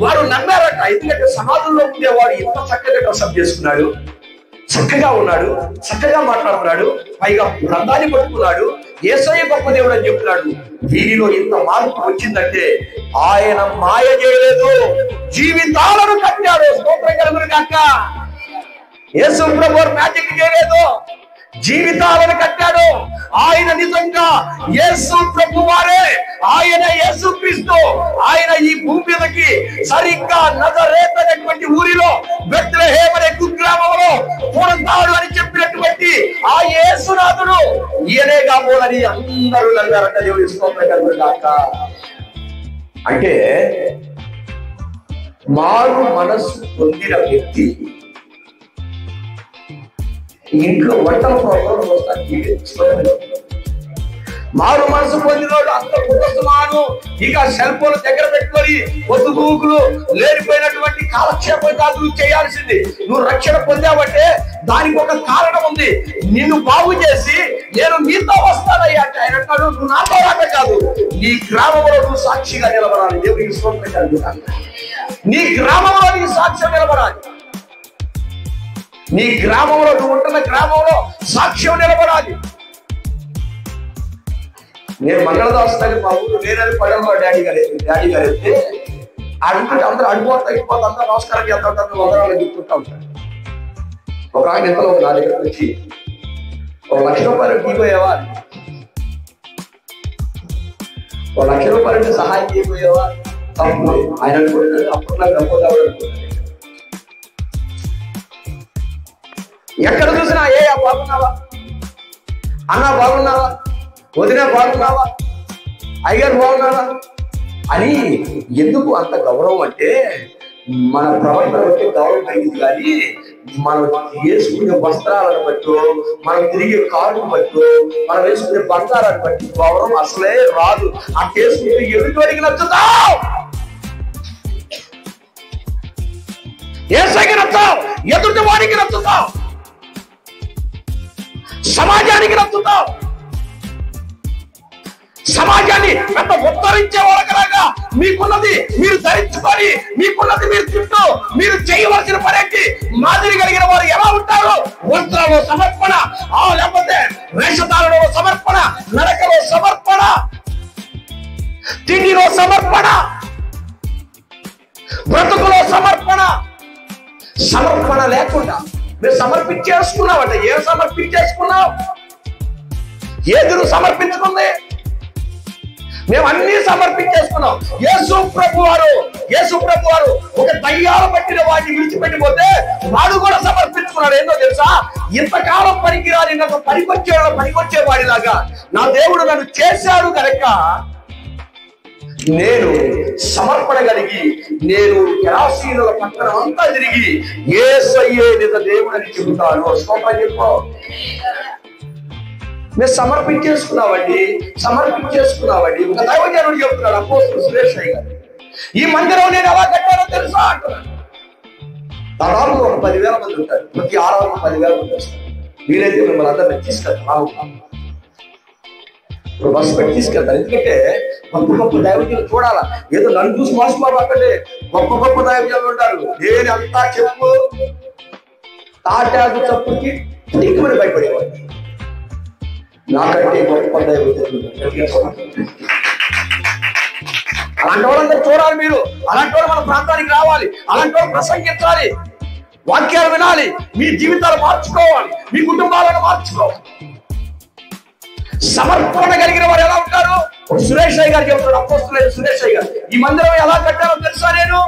వారు నమ్మారట. ఎందుకంటే సమాధుల్లో ఉండేవాడు ఎంత చక్కగా డ్రెస్అప్ చేసుకున్నాడు, చక్కగా ఉన్నాడు, చక్కగా మాట్లాడుతున్నాడు, పైగా గ్రంథాన్ని పట్టుకున్నాడు, యేసయ్య గొప్ప దేవుడు అని చెప్తున్నాడు. వీరిలో ఇంత మార్పు వచ్చిందంటే ఆయన మాయ చేయలేదు, జీవితాలను కట్టాడు. స్తోత్రం కలుగును గాక. యేసు ప్రభువు మ్యాజిక్ చేయలేదు, జీవితాలను కట్టాడు. ఆయన నిజంగా యేసు ప్రభు వారే, ఆయన యేసు క్రీస్తు. ఆయన ఈ భూమి మీదకి సరిగ్గా నజరేతు అనేటువంటి ఊరిలో బెత్లెహేము అనే కుగ్రామంలో పుడతాడు అని చెప్పినటువంటి ఆ యేసునాథుడు ఈయనే కాబోలని అందరూ నమ్మారట. దేవుడి స్తోత్రం కలుగును గాక. అంటే మారు మనస్సు పొందిన వ్యక్తి ఇంట్లో వంటల ప్రోగ్రాం వస్తాను. మారు మనసు పొందినోడు అంత కుటుంబమాను ఇక సెల్ ఫోన్ దగ్గర పెట్టుకొని పొద్దుగూకులు లేనిపోయినటువంటి కాలక్షేపం కాదు నువ్వు చేయాల్సింది. నువ్వు రక్షణ పొందావంటే దానికి ఒక కారణం ఉంది. నిన్ను బాగు చేసి నేను మీతో వస్తానయ్యా అంటే ఆయన అంటాడు, నువ్వు నాతో రాక కాదు, నీ గ్రామంలో నువ్వు సాక్షిగా నిలబడాలి. దేవుడికి స్తోత్రం కలుగుతాను. నీ గ్రామంలో నీ సాక్ష్యం నిలబడాలి. నీ గ్రామంలో నువ్వు ఉంటున్న గ్రామంలో సాక్ష్యం నిలబడాలి. నేను మంగళదాస్ తల్లి మా ఊరు నేనది పడవ డాడీ గారు అయితే అడుగుతుంటే అందరూ అడిగిపోతా ఇపోతా అందరూ నమస్కారం చేస్తా వందనాలు చెప్తుంటా ఉంటారు. ఒక ఆయన ఇంతలో నా దగ్గరకు వచ్చి ₹1,00,000 తీపోయేవా, ₹1,00,000 సహాయం చేయబోయేవా తప్పు ఆయన అనుకుంటున్నాడు. అప్పుడు నాకు డబ్బుదావుడు అనుకుంటున్నాడు. ఎక్కడ చూసినా ఏ బాగున్నావా అన్న, బాగున్నావా వదిన, బాగున్నావా అయ్యగారు, బాగున్నావా అని. ఎందుకు అంత గౌరవం అంటే మన ప్రవర్తన బట్టి గౌరవం కలిగింది. కానీ మనం వేసుకునే వస్త్రాలను బట్టి, మనం తిరిగే కారును బట్టి, మనం వేసుకునే బంగారాన్ని బట్టి గౌరవం అసలే రాదు. ఆ చేసుకుంటే ఎదుటివాడికి నచ్చుతావు, ఏసైకి నచ్చావు, ఎదుటి వాడికి నచ్చుతావు, సమాజానికి నచ్చుతావు. సమాజాన్ని పెద్ద ఉత్తరించే వాళ్ళకలాగా మీకున్నది మీరు ధరించుకొని, మీకున్నది మీరు తింటూ, మీరు చేయవలసిన పనేంటి మాదిరి కలిగిన వారు ఎలా ఉంటారు? వస్త్రాలు సమర్పణ, లేకపోతే వేషధారణలో సమర్పణ, నడకలో సమర్పణ, తిండిలో సమర్పణ, బ్రతుకులో సమర్పణ. సమర్పణ లేకుండా మీరు సమర్పించేసుకున్నావంట. ఏం సమర్పించేసుకున్నావు? ఏది నువ్వు సమర్పించుకుంది? మేము అన్ని సమర్పించేసుకున్నాం. యేసు ప్రభు వారు ఒక దయ్యాలు పట్టిన వాడిని విడిచిపెట్టిపోతే వాడు కూడా సమర్పించుకున్నాడు. ఏందో తెలుసా? ఇంతకాలం పనికిరాని నాకు పనికొచ్చే వాడిలాగా నా దేవుడు నన్ను చేశాడు కనుక నేను సమర్పణ కలిగి నేను గెరాసీనుల పట్టణం అంతా తిరిగి యేసయ్యే నిజ దేవుడని చెబుతాను. స్తోత్రం చెప్పు. మేము సమర్పించేసుకున్నామండి. ఒక దైవజనుడు చెబుతున్నాడు, అపోస్తలుడు సురేషయ్య గారు, ఈ మందిరం నేను ఎలా కట్టానో తెలుసా అంటున్నాడు. దాదాపు ఒక 10,000 మంది ఉంటారు. ప్రతి ఆరాధన 10,000 మంది వస్తారు. వీలైతే మిమ్మల్ని అందరినీ తీసుకెళ్తారు. బస్సు పెట్టి తీసుకెళ్తారు. ఎందుకంటే గొప్ప దైవజనులు చూడాలా. ఏదో నన్ను చూసి మోసపోకండి. గొప్ప దైవజనులు ఉంటారు. నేను అంతా చెప్పు తాటాకు చప్పుకి నీకుమని భయపడేవాడు. నాకంటే గొప్ప దైవజనులు అలాంటి వాళ్ళందరూ చూడాలి. మీరు అలాంటి వాళ్ళు మన ప్రాంతానికి రావాలి. అలాంటి వాళ్ళు ప్రసంగించాలి, వాక్యాలు వినాలి, మీ జీవితాలు మార్చుకోవాలి, మీ కుటుంబాలను మార్చుకోవాలి. సమర్పణ కలిగిన వారు ఎలా ఉంటారు? సురేషయ్య గారు చెప్తాడు, అపోస్తలుడైన సురేషయ్య గారు, ఈ మందిరం ఎలా కట్టారో తెలుసా? నేను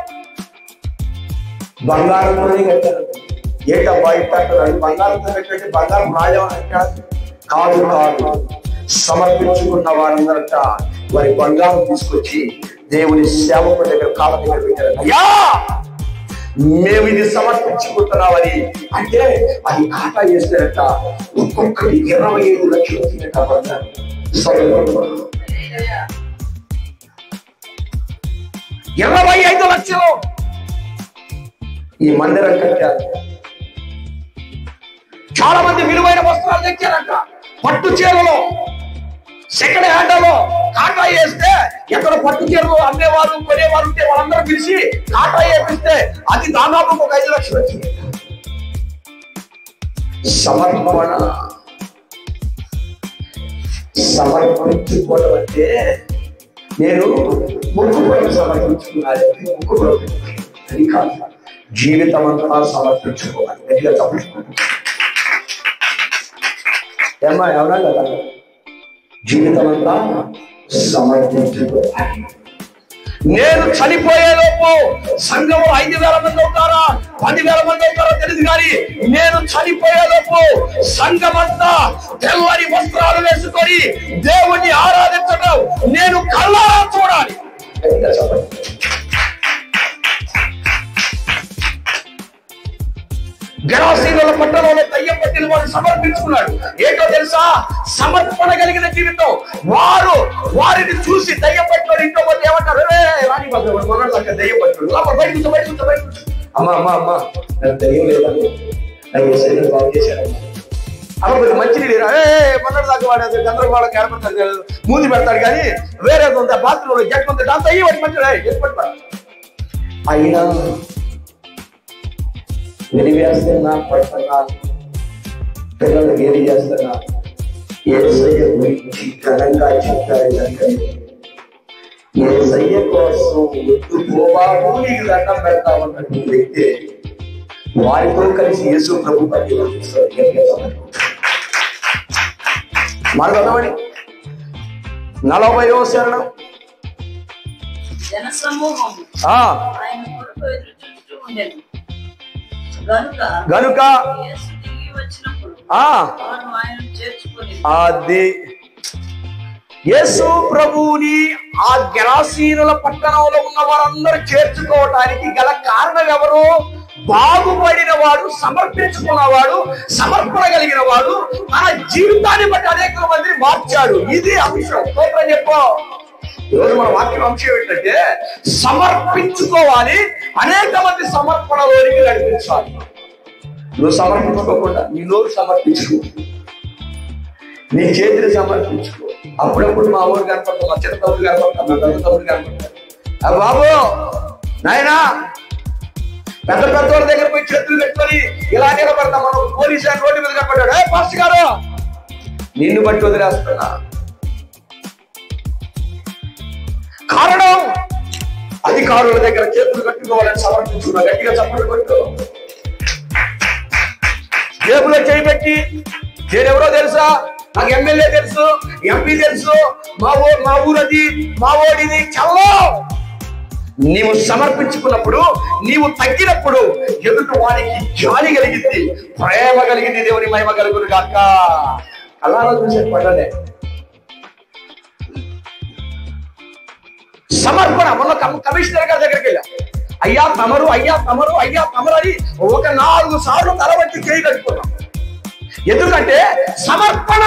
బంగారంతోనే కట్టాను. ఏంటబ్బా ఇట్టాడు? బంగారంతో పెట్టండి, బంగారం రాజం కాదు. సమర్పించుకున్న వారందరట వారి బంగారం తీసుకొచ్చి దేవుని సేవకుడి దగ్గర కాళ్ళ దగ్గర పెట్టారు. అయ్యా మేము ఇది సమర్పించుకుంటున్నామని. అంటే అది ఖాతా చేస్తారట. ఒక్కొక్కటి 25 లక్షలు వచ్చినట్టు 25 లక్షలు ఈ మందిరం కట్టారు. చాలా మంది విలువైన వస్త్రాలు తెచ్చారంట. పట్టు చీరలో సెకండ్ హ్యాండ్లో కాటా వేస్తే, ఎక్కడ పట్టు చీరలు అమ్మేవారు కొనేవారు ఉంటే వాళ్ళందరూ పిలిచి కాటా వేపిస్తే అది దాదాపు ఒక 5 లక్షలు వచ్చింది. సమర్పించుకోవడం అంటే నేను ముక్కుపడి సమర్పించుకున్నాను. అది కాదు, జీవితం అంతా సమర్పించుకోవాలి. గట్టిగా సమర్పించుకోవాలి. ఏమా ఎవరా కదా? జీవితం అంతా సమర్పించుకోవాలి. నేను చనిపోయేలోపు సంఘంలో 5,000 మంది అవుతారా 10,000 మంది అవుతారో తెలియదు, కానీ నేను చనిపోయేలోపు సంఘమంతా తెల్లని వస్త్రాలు వేసుకొని దేవుణ్ణి ఆరాధించడం నేను కళ్ళారా చూడాలి. గెరాసీనుల పట్టణంలో దయ్యం పట్టిన వాడు సమర్పించుకున్నాడు. ఏంటో తెలుసా? సమర్పణ కలిగిన జీవితం. వారిని చూసి దయ్యం పట్టినోడు ఇంట్లో పోతే ఏమంటారు? రాణి బాబు మొన్నటిదాకా దయ్యం పట్టినాడు, బయట అమ్మా దయ్యం లేదని బాగు చేశాడు. అప్పుడు మంచిది లేరా? మొన్నటిదాకా వాడు గందరగోళం ఏర్పడతాడు, మూది పెడతాడు, కానీ వేరే ఉంది బాత్రూంలో జట్ ఉంది, దాంతో అయ్యి వాటి మంచిగా అయినా వెలివేస్తున్నా, పడుతున్నా, పిల్లలు ఏది చేస్తున్నా యేసయ్య గురించి ఘనంగా చెప్తారు. యేసయ్య కోసం పోబాబు నీకు దండం పెడతామన్నటువంటి వ్యక్తి వారితో కలిసి యేసు ప్రభు పట్టి మరొకటి 40వ శరణం. గనుక అది యేసు ప్రభువుని ఆ గెరాసీనుల పట్టణంలో ఉన్న వారందరూ చేర్చుకోవటానికి గల కారణం ఎవరు? బాగుపడిన వాడు, సమర్పించుకున్నవాడు, సమర్పణ కలిగిన వాడు, తన జీవితాన్ని బట్టి అనేక మందిని మార్చాడు. ఇది అంశం. చెప్పు, ఈరోజు మన వాక్యం అంశం ఏంటంటే సమర్పించుకోవాలి, అనేక మంది సమర్పణలోనికి నడిపించాలి. నువ్వు సమర్పించుకోకుండా నీ నోరు సమర్పించుకో, నీ చేతిని సమర్పించుకో. అప్పుడప్పుడు మా ఊరు కనపడతాం, మా చిన్న తమ్ముడు కనపడతాం, మా పెద్ద తమ్ముడు కనపడతాం. బాబు నాయనా పెద్ద పెద్దవాళ్ళ దగ్గర పోయి చేతులు పెట్టుకొని ఇలా నిలబడతాం. మనం పోలీసు ఆయన రోడ్డు మీద కనపడ్డాడు, పాస్టర్ గారు నిన్ను బట్టి వదిలేస్తున్నా. కారణం అధికారుల దగ్గర చేతులు కట్టుకోవాలని సమర్పించుకున్నా. గట్టిగా చప్పట్లు కొట్టు. జేబులో చేయి పెట్టి నేనెవరో తెలుసా, నాకు ఎమ్మెల్యే తెలుసు, ఎంపీ తెలుసు, మా ఊరది, మా ఓడిది చల్లో. నీవు సమర్పించుకున్నప్పుడు, నీవు తగ్గినప్పుడు ఎదుటి వారికి జాలి కలిగింది, ప్రేమ కలిగింది. దేవుని మహిమ కలుగును గాక. అలా చూసే పడలే సమర్పణ. మొన్న కమిషనర్ గారి దగ్గరికి వెళ్ళా, అయ్యా తమరు అని ఒక 4 సార్లు తలబట్టి చేయి కట్టుకున్నాం. ఎందుకంటే సమర్పణ.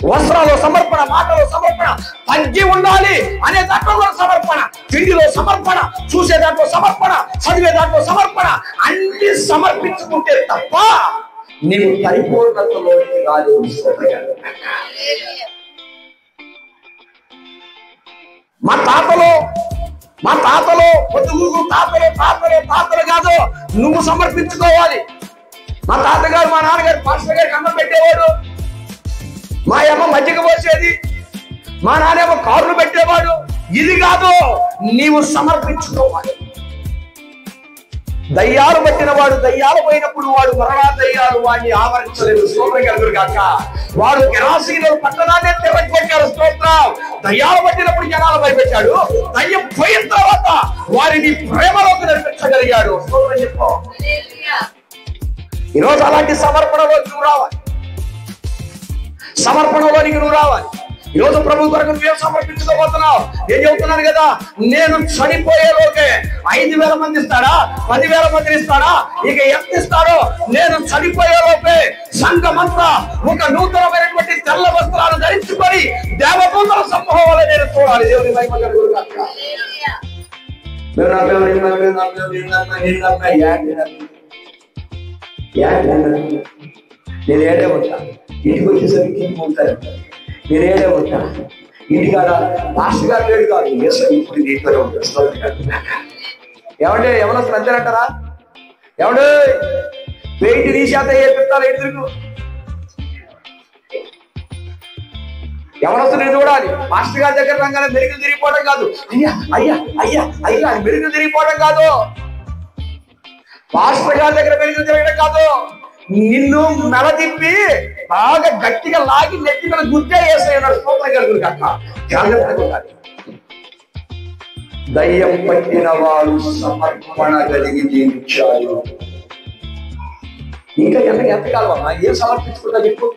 వస్త్రాల్లో సమర్పణ, మాటలో సమర్పణ, తగ్గి ఉండాలి అనే దాంట్లో కూడా సమర్పణ, తిండిలో సమర్పణ, చూసే దాంట్లో సమర్పణ, చదివే దాంట్లో సమర్పణ, అన్ని సమర్పించుకుంటే తప్ప నీవు పరిపూర్ణతలోకి రాలేవు. మా తాతలో పొద్దుగూరు తాతలు కాదు, నువ్వు సమర్పించుకోవాలి. మా తాతగారు, మా నాన్నగారు పాస్టర్ గారికి అన్నం పెట్టేవాడు, మా అమ్మ మజ్జిగ పోసేది, మా నాన్నేమో కార్లు పెట్టేవాడు. ఇది కాదు, నీవు సమర్పించుకోవాలి. దయ్యాలు పట్టిన వాడు దయ్యాలు పోయినప్పుడు వాడు మరణా దయ్యాలు వాడిని ఆవరించలేదు. స్తోత్రం కలుగును గాక. వాడు గెరాసీనుల పట్టణాన్ని తెరగొట్టాడు. స్తోత్రం. దయ్యాలు పట్టినప్పుడు జనాలు భయపెట్టాడు, దయ్యం పోయిన తర్వాత వారిని ప్రేమలోకి నడిపించగలిగాడు. స్తోత్రం చెప్పు. ఈరోజు అలాంటి సమర్పణలోకి నువ్వు రావాలి. సమర్పణలోనికి నువ్వు రావాలి. ఈరోజు ప్రభు కొరకు నువ్వేం సమర్పించుకోబోతున్నావు? నేను చెబుతున్నాను కదా, నేను చనిపోయేలోకే 5,000 మంది ఇస్తాడా, 10,000 మందిని ఇస్తాడా, ఇక ఎంత ఇస్తాడో? నేను చనిపోయేలోపే సంఘమంతా ఒక నూతనమైనటువంటి తెల్ల వస్త్రాలు ధరించుకొని దేవదూతల సమూహం వల్ల నేను చూడాలి. దేవుని మహిమ కలుగును గాక. నేను ఏడే ఉంటా, ఇంటికి వచ్చేసరికి ఉంటాను. నేను ఏడే ఉంటా, ఇంటికాడ మాస్టర్ గారు లేడు కాదు, ఇప్పుడు నీతోనే ఉంటాను. ఏమంటే ఎవరో శ్రద్ధ అంటారా? ఎవడు వెయిట్ తీసేత ఏర్పిస్తాను ఎదురు ఎవరొస్తు నేను చూడాలి. మాస్టర్ గారి దగ్గర రాగానే మెరుగులు తిరిగిపోవడం కాదు, అయ్యా అని మెరుగులు తిరిగిపోవడం కాదు. మాస్టర్ గారి దగ్గర మెరుగులు తిరగడం కాదు, నిన్ను మెడ తిప్పి బాగా గట్టిగా లాగి నెత్తి మీద గుద్దే వేస్తాడు. స్తోత్రం కలుగును గాక. జాగ్రత్తగా ఉండాలి. దయ్యం పట్టిన వారు సమర్పణ కలిగి జీవించాలి. ఇంకా ఎంతకాలం ఏం సమర్పించుకుంటా చెప్పు.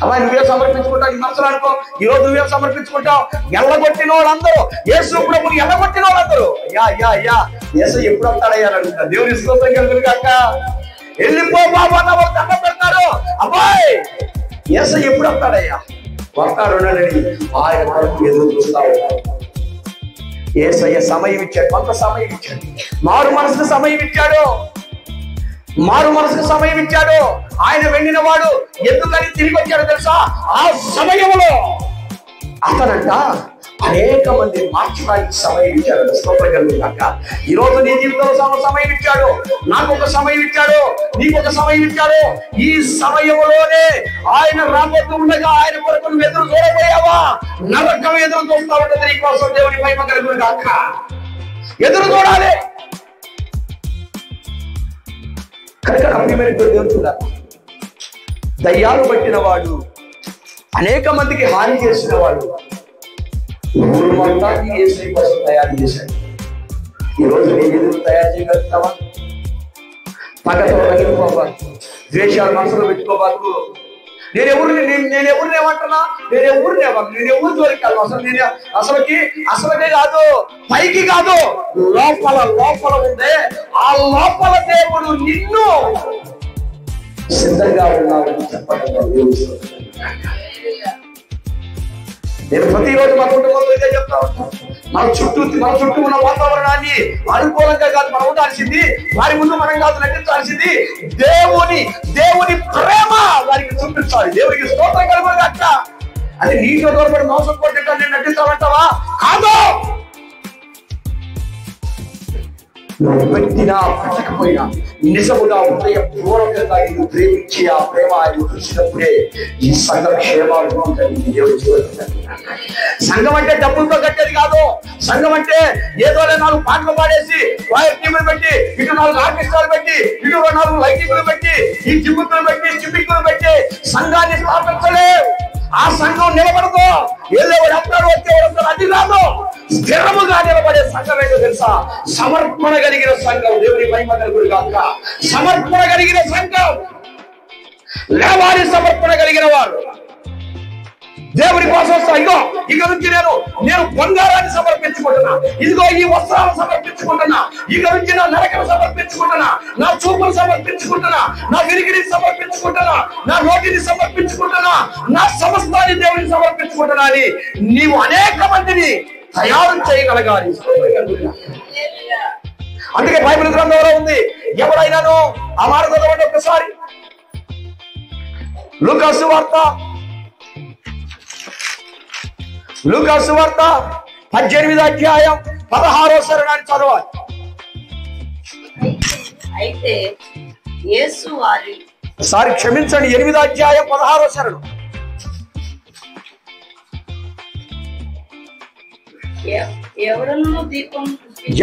అలా నువ్వే సమర్పించుకుంటావు. ఈ మనసులో అనుకో, ఈరోజు నువ్వే సమర్పించుకుంటావు. ఎల్లగొట్టిన వాళ్ళందరూ, యేసు ప్రభుని ఎల్లగొట్టిన వాళ్ళందరూ అయ్యా యేసు ఎప్పుడు వస్తాడయ్యా అని అడుగుతారు. దేవుని స్తోత్రం కలుగును గాక. వెళ్ళిపో బాబు అన్న వాళ్ళు దండ పెడతారు. అబ్బాయి యేసు ఎప్పుడు వస్తాడయ్యా, వస్తాడు అని ఆయన కొరకు ఎదురు చూస్తా ఉంటారు. యేసయ్య సమయం ఇచ్చాడు, కొంత సమయం ఇచ్చాడు. మారు మనసుకు సమయం ఇచ్చాడు, మారు మనసుకు సమయం ఇచ్చాడు. ఆయన వెళ్ళిన వాడు ఎందుకని తిరిగి వచ్చాడు తెలుసా? ఆ సమయంలో అతనంట అనేక మంది మార్చడానికి సమయం ఇచ్చాడు. స్తోత్రం కలుగును గాక. ఈ రోజు నీ జీవితంలో సమయం ఇచ్చాడు, నాకు ఒక సమయం ఇచ్చాడు, నీకు ఒక సమయం ఇచ్చాడు. ఈ సమయంలోనే ఆయన రాబోతూ ఉండగా ఆయన కొరకు నువ్వు ఎదురు చూడబోయావా? నరకం ఎదురు చూస్తా ఉంటుంది నీ కోసం. దేవుని మహిమ కలుగును గాక. ఎదురు చూడాలి. కనుక అప్రియమైన దేవుడు, దయ్యాలు పట్టిన వాడు, అనేక మందికి హాని చేసిన వాడు ఊరు మొత్తాన్ని యేసయ్య కోసం తయారు చేశాడు. ఈరోజు నేను ఎదురు తయారు చేయగలుగుతావా? పగతో రగిలిపోవాలి, ద్వేషాలు మనసులో పెట్టుకోబాదు. నేను ఎవరిని ఏమంటున్నా? నేను ఎవరు జోలికి కాదు. అసలుకే కాదు, పైకి కాదు, లోపల ఉందే. ఆ లోపల దేవుడు నిన్ను సిద్ధంగా ఉన్నాడని చెప్పడం. నేను ప్రతిరోజు మా కుటుంబంలో ఇదే చెప్తా ఉంటాను. మన చుట్టూ ఉన్న వాతావరణాన్ని అనుకూలంగా కాదు మనం ఉండాల్సింది, వారి ముందు మనం కాదు నటించాల్సింది. దేవుని ప్రేమ వారికి చూపించాలి. దేవునికి స్తోత్రం కలుగును గాక. అది నీటిలో దూరపడి మోసం కొట్టింటా నేను నటించాలంటావా? కాదు. నువ్వు పెట్టినా పెట్టకపోయినా నిజముగా హృదయపూర్వకంగా నువ్వు ప్రేమించి ఆ ప్రేమ ఆయన చూసినప్పుడే ఈ సంఘ క్షేమాలు. సంఘం అంటే డబ్బులతో కట్టేది కాదు. సంఘం అంటే ఏదో 4 పాటలు పాడేసి వాయర్ టీములు పెట్టి, ఇటు 4 ఆర్కెస్ట్రాలు పెట్టి, ఇటు 4 లైటింగ్లు పెట్టి, ఈ జిమ్ములు పెట్టి, స్టిప్పింగ్లు పెట్టి సంఘాన్ని స్థాపించలేవు. ఆ సంఘం నిలబడదు. ఏదేవాడు అప్పుడు వచ్చేవాడు అది కాదు. స్థిరముగా నిలబడే సంఘం ఏంటో తెలుసా? సమర్పణ కలిగిన సంఘం. దేవుని మహిమ కలుగును గాక. సమర్పణ కలిగిన సంఘం, లేవారి సమర్పణ కలిగిన వారు దేవుని కోసం. ఇక నుంచి నేను బంగారాన్ని సమర్పించుకుంటున్నా, ఇదిగో ఈ వస్త్రాలను సమర్పించుకుంటున్నా, ఇక నుంచి నా నరకను సమర్పించుకుంటున్నా, నా చూపును సమర్పించుకుంటున్నా, నా విరిగిని సమర్పించుకుంటున్నా, నా నోటిని సమర్పించుకుంటున్నా, నా సమస్తాన్ని దేవుడిని సమర్పించుకుంటున్నా అని నీవు అనేక మందిని తయారు చేయగలగాలి. అందుకే బైబిల్ గ్రంథంలో ఉంది, ఎవరైనాను ఆ మాట చదవండి ఒకసారి. లూకాసు వార్త 18వ అధ్యాయం 16వ శరణాన్ని చదవాలి. అయితే యేసు వారి క్షమించండి, 8వ అధ్యాయం 16వ శరణం.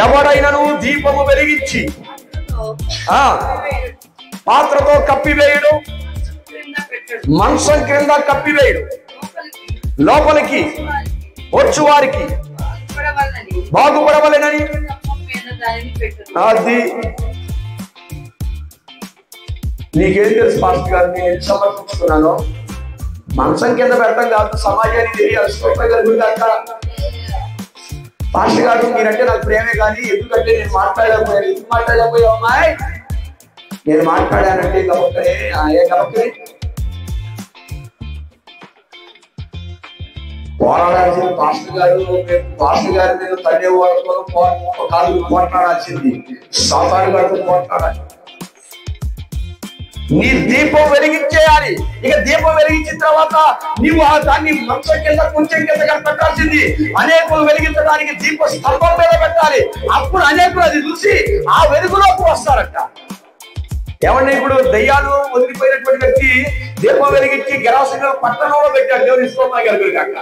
ఎవడైనను దీపము వెలిగించి పాత్రతో కప్పివేయుడు, మంచం క్రింద కప్పివేయుడు, లోపలికి వచ్చు వారికి బాగుపడవలెనని. అది నీకేం తెలుసు పాస్టర్ గారు? నేను ఎందుకు సమర్పించుకున్నాను? మంచం కింద పెట్టడం కాదు, సమాజానికి తెలియాలి. పాస్టర్ గారు మీరంటే నాకు ప్రేమే, కానీ ఎందుకంటే నేను మాట్లాడలేకపోయాను. ఎందుకు మాట్లాడలేకపోయావు అమ్మాయి? నేను మాట్లాడానంటే గమకనే పోరాడాల్సింది పాస్టర్ గారి మీద తల్లి వాళ్ళతో కాదు పోట్లాడాల్సింది, సాతాను గారితో పోట్లాడాలి. నీ దీపం వెలిగించేయాలి. ఇక దీపం వెలిగించిన తర్వాత నీవు దాన్ని మంచం కింద కొంచెం కిందగా పెట్టాల్సింది. అనేకులు వెలిగించడానికి దీప స్తంభం మీద పెట్టాలి. అప్పుడు అనేకులు అది చూసి ఆ వెలుగులోకి వస్తారట. ఏమన్నా ఇప్పుడు దయ్యాలు వదిలిపోయినటువంటి వ్యక్తి దీపం వెలిగించి గెరాసంగా పట్టణంలో పెట్టాడు. దేవుని స్తోత్రం కలుగును గాక.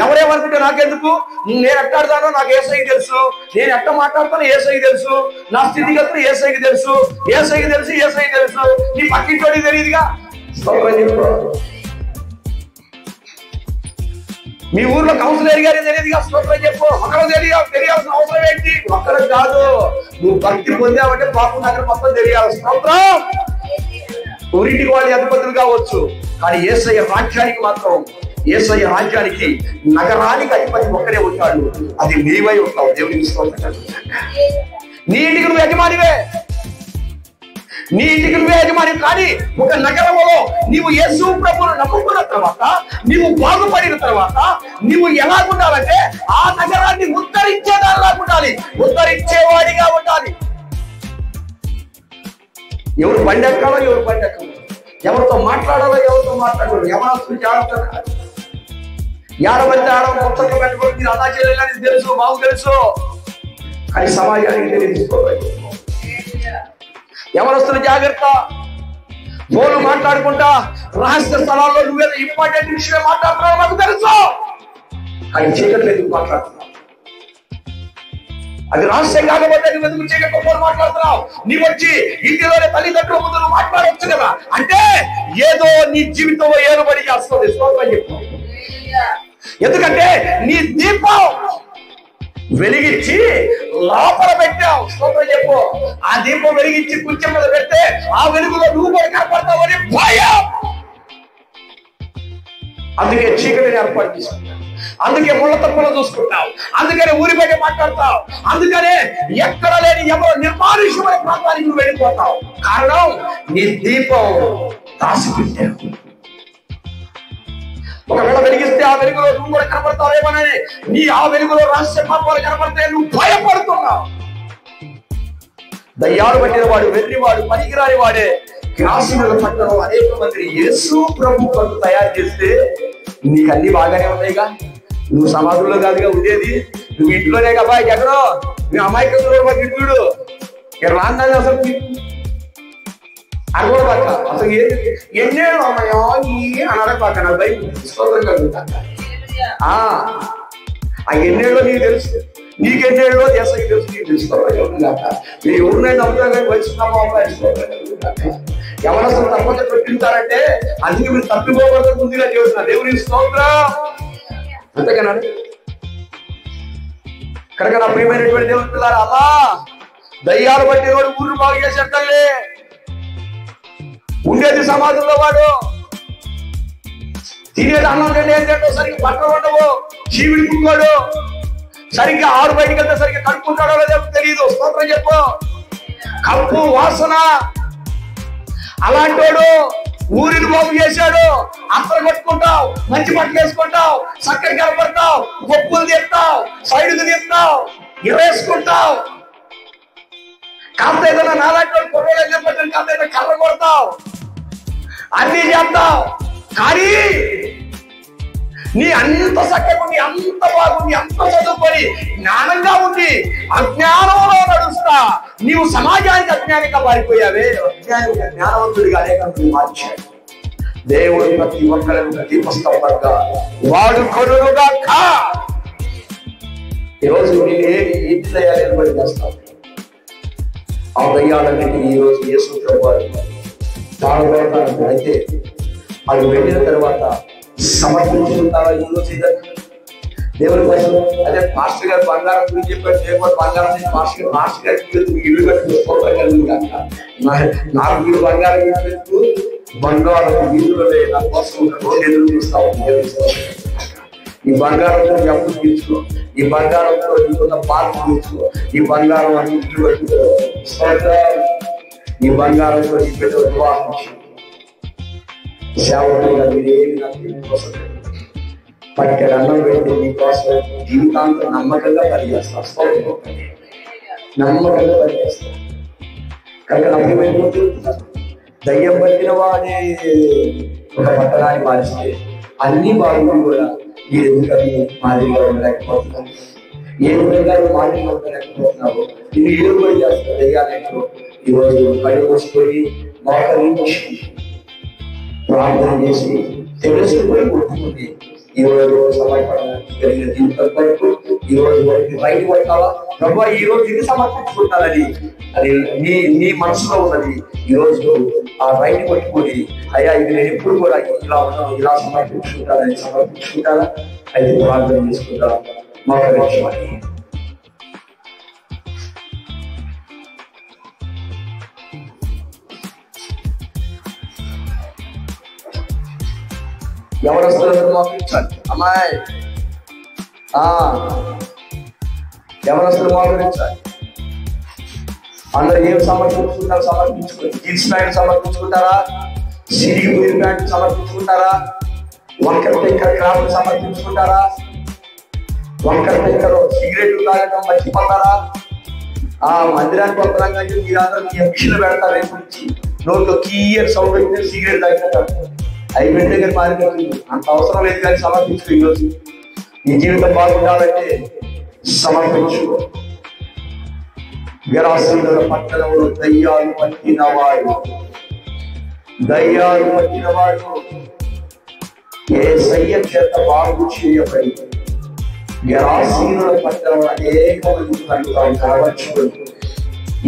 ఎవరేమనుకుంటే నాకెందుకు, నేను ఎట్టాడతానో నాకు యేసయ్యకి తెలుసు, నేను ఎట్ట మాట్లాడతానో యేసయ్యకి తెలుసు, నా స్థితిగతులు యేసయ్యకి తెలుసు, యేసయ్యకి తెలుసు, నీ పక్కింటోడికి తెలియదుగా. మీ ఊర్లో కౌన్సిలర్ గారి తెలియదుగా, స్తోత్రం చెప్పు. ఒకరు తెలియాల్సిన అవసరం ఏంటి? ఒక్కరు కాదు, నువ్వు భక్తి పొందావంటే పాపం దగ్గర మొత్తం తెలియాలి. స్తోత్రం. ఊరింటికి వాళ్ళు అధిపతులు కావచ్చు, కానీ యేసయ్య రాజ్యానికి మాత్రం, యేసయ్య రాజ్యానికి నగరానికి అధిపతి ఒక్కడే ఉంటాడు, అది నీవై ఉంటావు. దేవునికి స్తోత్రం. నీ ఇంటికి నువ్వు యజమానివే, నీ ఇంటికి నువ్వే యజమాని. కానీ ఒక నగరంలో నీవు యేసు ప్రభువును నమ్ముకున్న తర్వాత, నీవు బాగుపడిన తర్వాత నీవు ఎలా ఉండాలంటే ఆ నగరాన్ని ఉద్ధరించేదానిలా ఉండాలి, ఉద్ధరించేవాడిగా ఉండాలి. ఎవరు బండి ఎక్కాలో, ఎవరు బండి ఎక్కాలో, ఎవరితో మాట్లాడాలో, ఎవరితో మాట్లాడాలో, ఎవరు జాగ్రత్త. ఏడమంది ఆడ ముచ్చట్లు పెట్టుకోవడం మీరు అలా చేయాలని తెలుసు, బాగు తెలుసు, కానీ సమాజానికి తెలియజేసుకోవాలి. ఎవరొస్తున్న జాగ్రత్త. ఫోన్లు మాట్లాడుకుంటా రహస్య స్థలాల్లో నువ్వేదో ఇంపార్టెంట్ విషయం మాట్లాడుతున్నావు నాకు తెలుసు, కానీ చీకట్లు ఎందుకు మాట్లాడుతున్నావు? అది రహస్యం కాకపోతే నువ్వు ఎందుకు చీకట్లో ఫోన్ మాట్లాడుతున్నావు? నీవు వచ్చి ఇంటిలోనే తల్లిదండ్రుల ముందు నువ్వు మాట్లాడవచ్చు కదా. అంటే ఏదో నీ జీవితంలో ఏలుబడి చేస్తుంది. స్తోత్రం చెప్పు. ఎందుకంటే నీ దీపం వెలిగించి లోపల పెట్టావు. స్తోత్రం చెప్పు. ఆ దీపం వెలిగించి కొంచెం మీద పెడితే ఆ వెలుగులో నువ్వు కూడా కనపడతావని భయం. అందుకే చీకటిని ఏర్పాటు చేసుకుంటావు, అందుకే ముళ్ళ తప్పులు చూసుకుంటావు, అందుకనే ఊరి బయట మాట్లాడతావు, అందుకనే ఎక్కడ లేని ఎవరో నిర్మానుష్యమైన ప్రాంతానికి నువ్వు వెళ్ళిపోతావు. కారణం నీ దీపం దాచిపెట్టావు. ఒకవేళ వెలిగిస్తే ఆ వెలుగులో నువ్వు కూడా కనపడతావేమోనని, నీ ఆ వెలుగులో రహస్య పాపాలు కనపడితే నువ్వు భయపడుతున్నావు. దయ్యాలు పట్టిన వాడు, వెర్రివాడు, పనికిరాని వాడే గ్రాసుల పట్టణం అనేక మంది యేసు ప్రభు కొరకు తయారు చేస్తే నీకు అన్ని బాగానే ఉన్నాయిగా. నువ్వు సమాధుల్లో కాదుగా ఉండేది, నువ్వు ఇంట్లోనే కదా. ఎక్కడో మీ అమాయకంలో గిట్టుడు రాందని అసలు అడగడబాక. అసలు ఎన్నేళ్ళు అమ్మాయో ఈ అనడబాక. నా బైబిల్ ఆ ఎన్నేళ్ళలో నీకు తెలుసు, నీకెన్నేళ్ళలో దేశానికి తెలుసు, నీకు తెలుసుకోవాక. మీరు ఎవరినైనా నమ్ముతా కానీ వచ్చినామో ఎవరసలు తప్పక పెట్టింటారంటే అందుకే మీరు తప్పిపోకూడదు ముందుగా చేస్తున్నారు. దేవుని స్తోత్రం. అంతేకానా? కనుక నా ప్రియమైనటువంటి దేవుని పిల్లారా, అమ్మా దయ్యాలు బట్టి వాడు ఊరు బాగు చేశాడు తల్లి. ఉండేది సమాధుల్లో వాడు, తినేది అన్నం తింటే ఏంటంటే సరిగ్గా బట్టలు ఉండవు, చీవిడి కుక్కోడు, సరిగ్గా ఆరు బయటికి వెళ్తే సరిగ్గా కడుక్కుంటాడో లేదో తెలియదు. స్తోత్రం చెప్పు. కప్పు వాసన. అలాంటి వాడు ఊరిని బాగు చేశాడు. అత్తలు కట్టుకుంటావు, మంచి బట్టలు వేసుకుంటావు, చక్కటి కనపడతావు, గొప్పలు తీస్తావు, సైడుకు తీస్తావు, ఇరేసుకుంటావు. కాస్త ఏదైనా నాలాంటి వాడు పొరవలేదు చెప్పండి, కాస్త ఏదైనా కర్ర కొడతావు, అన్ని చేస్తావు. కానీ నీ అంత చక్కగా ఉండి, అంత బాగుండి, అంత చదువుకొని జ్ఞానంగా ఉండి అజ్ఞానంలో నడుస్తా నీవు సమాజానికి అజ్ఞానిగా మారిపోయావే. అజ్ఞానిగా జ్ఞానవంతుడిగా అనేక మార్చాడు దేవుడు. ప్రతి ఒక్కరిని దీపస్తంభంగా వాడు కొడుగా కా. ఈరోజు నేను ఏం చేయాలి చేస్తాను. ఆ దయ్యాలన్నింటినీ ఈరోజు యేసు ప్రభువారు తాళబెడతాను. అయితే అది వెళ్ళిన తర్వాత సమర్పించుకుంటారా ఈరోజు దేవుని కోసం? అదే మాస్టర్ గారు బంగారం గురించి చెప్పారు, దేవుడు బంగారం నుంచి మాస్టర్ గారికి ఇల్లు కట్టుకోగలిగాక. నాకు మీరు బంగారం ఇచ్చినట్టు బంగారం వీధులు నా కోసం రోజు ఎదురు చూస్తావు. ఈ బంగారంతో ఎప్పుడు తీర్చుకో, ఈ బంగారంతో నీకున్న బాధ తీర్చుకో, ఈ బంగారం అని ఇల్లు కట్టుకో, ఈ బంగారంతో ఈ బిడ్డ వివాహం సేవకులుగా మీరేమి నాకు కోసం పట్టే అన్నం పెట్టి మీకోసం జీవితాంతం నమ్మకంగా పనిచేస్తాం, నమ్మకంగా పనిచేస్తాం. కనుక నమ్మకమైనటువంటి దయ్యం పట్టిన వాడే ఒక పట్టణాన్ని మారిస్తే అన్ని బాగుంది కూడా మీరు ఎందుకని మాదిరిగా ఉండలేకపోతున్నావు? ఏ విధంగా మాదిరిగా ఉండలేకపోతున్నావు? నేను ఏడుబడి చేస్తాను దయ్యాలెట్లు. ఈరోజు పని మోసుకొని మోకరించి ప్రార్థన చేసి తెలుసుకొని కొట్టుకుంది. ఈ రోజు సమర్పణ జీవితం వరకు ఈ రోజు బయట పడతావా ప్రభా, ఈ రోజు ఇది సమర్పించుకుంటానని అది నీ మనసులో ఉన్నది. ఈ రోజు ఆ బయట పట్టుకొని అయ్యా ఇది నేను ఎప్పుడు కూడా ఇలా ఉన్నాను, ఇలా సమర్పించుకుంటానా? అయితే ప్రార్థన చేసుకుంటా. మోకరించమని ఎవరస్తులందరూ మోకరించాలి. అమ్మాయి ఎవరస్తులు మోకరించాలి. అందరు ఏం సమర్పించుకుంటారు? సమర్పించుకుని జీన్స్ ప్యాంట్ సమర్పించుకుంటారా? సిరిగి బూరి ప్యాంట్ సమర్పించుకుంటారా? వంకర టెంకర క్రాఫ్ట్ సమర్పించుకుంటారా? వంకర టెంకరు సిగరెట్లు తాగడం మర్చిపోతారా? మందిరానికి వస్తున్నాగా మీరందరూ మీ మిషన్లు పెడతారు. రేపు నుంచి నోట్లో కీయర్ సౌండ్ పెట్టి సిగరెట్ తాగుతారు. అవి పెట్టే కానీ మారిపోతుంది. అంత అవసరం లేదు కానీ సమర్పించుకో. ఈరోజు నీ జీవితం బాగుండాలంటే సమర్పించుకో. గెరాసీనుల పట్టణంలో దయ్యాలు పట్టినవాడు యేసయ్య చేత బాగు చేయబడి గెరాసీనుల పట్టణంలో అనేక మంది కనవచ్చు.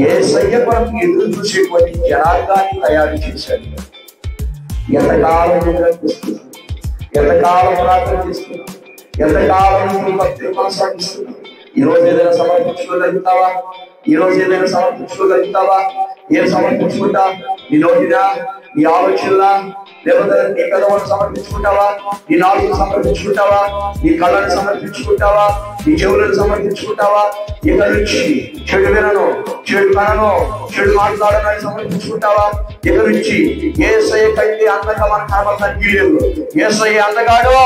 యేసయ్య కొరకు ఎదురు చూసేటువంటి జనాంగాన్ని తయారు చేశాడు. ఎంతకాలం కనిపిస్తుంది, ఎంతకాలం ప్రార్థన చేస్తున్నాం, ఎంతకాలం భక్తి కొనసాగిస్తున్నాం. ఈరోజు ఏదైనా సమర్పించుకోగలుగుతావా? ఈరోజు ఏదైనా సమర్పించుకోగలుగుతావా? ఏం సమర్పించుకుంటా? నీ నోటినా, నీ ఆలోచనలా, లేకపోతే నీ పెదవులను సమర్పించుకుంటావా? నీ నాలుగు సమర్పించుకుంటావా? నీ కళ్ళను సమర్పించుకుంటావా? నీ చెవులను సమర్పించుకుంటావా? ఇక్కడ నుంచి చెడు వినను, చెడు కనను, చెడు మాట్లాడనని సమర్పించుకుంటావా? ఇక్కడ నుంచి యేసయ్య కంటే అందంగా మన కనబడతానికి లేదు. యేసయ్య అందగాడు.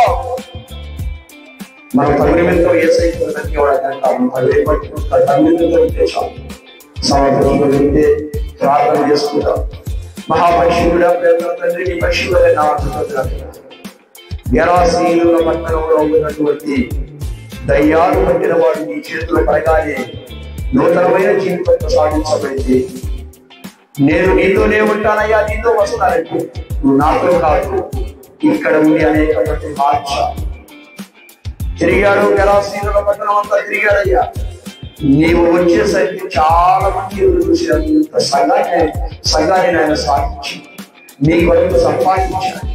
మన తల్లి మీద యేసయ్య సమర్పించుకుంటే ప్రార్థన చేసుకుంటాం. మహాపరిశుద్ధుడా, ప్రేమ తండ్రి, నీ పరిశుద్ధమైన నామమున గెరాసీనుల పట్టణంలో ఉన్నటువంటి దయ్యాలు పట్టిన వాడు నీ చేతులు పడగానే నూతనమైన జీవితం సాగించబడింది. నేను నీతోనే ఉంటానయ్యా, నీతో వస్తానంటే నువ్వు నాతో కాదు, ఇక్కడ ఉండి అనేక మంది మార్చ తిరిగాడు. గెరాసీనుల పట్టణం అంతా తిరిగాడయ్యా. నీవు వచ్చేసరికి చాలా మంది ఎదురు చూసి సంఘాన్ని ఆయన సాధించి నీ కొరకు సంపాదించాడు,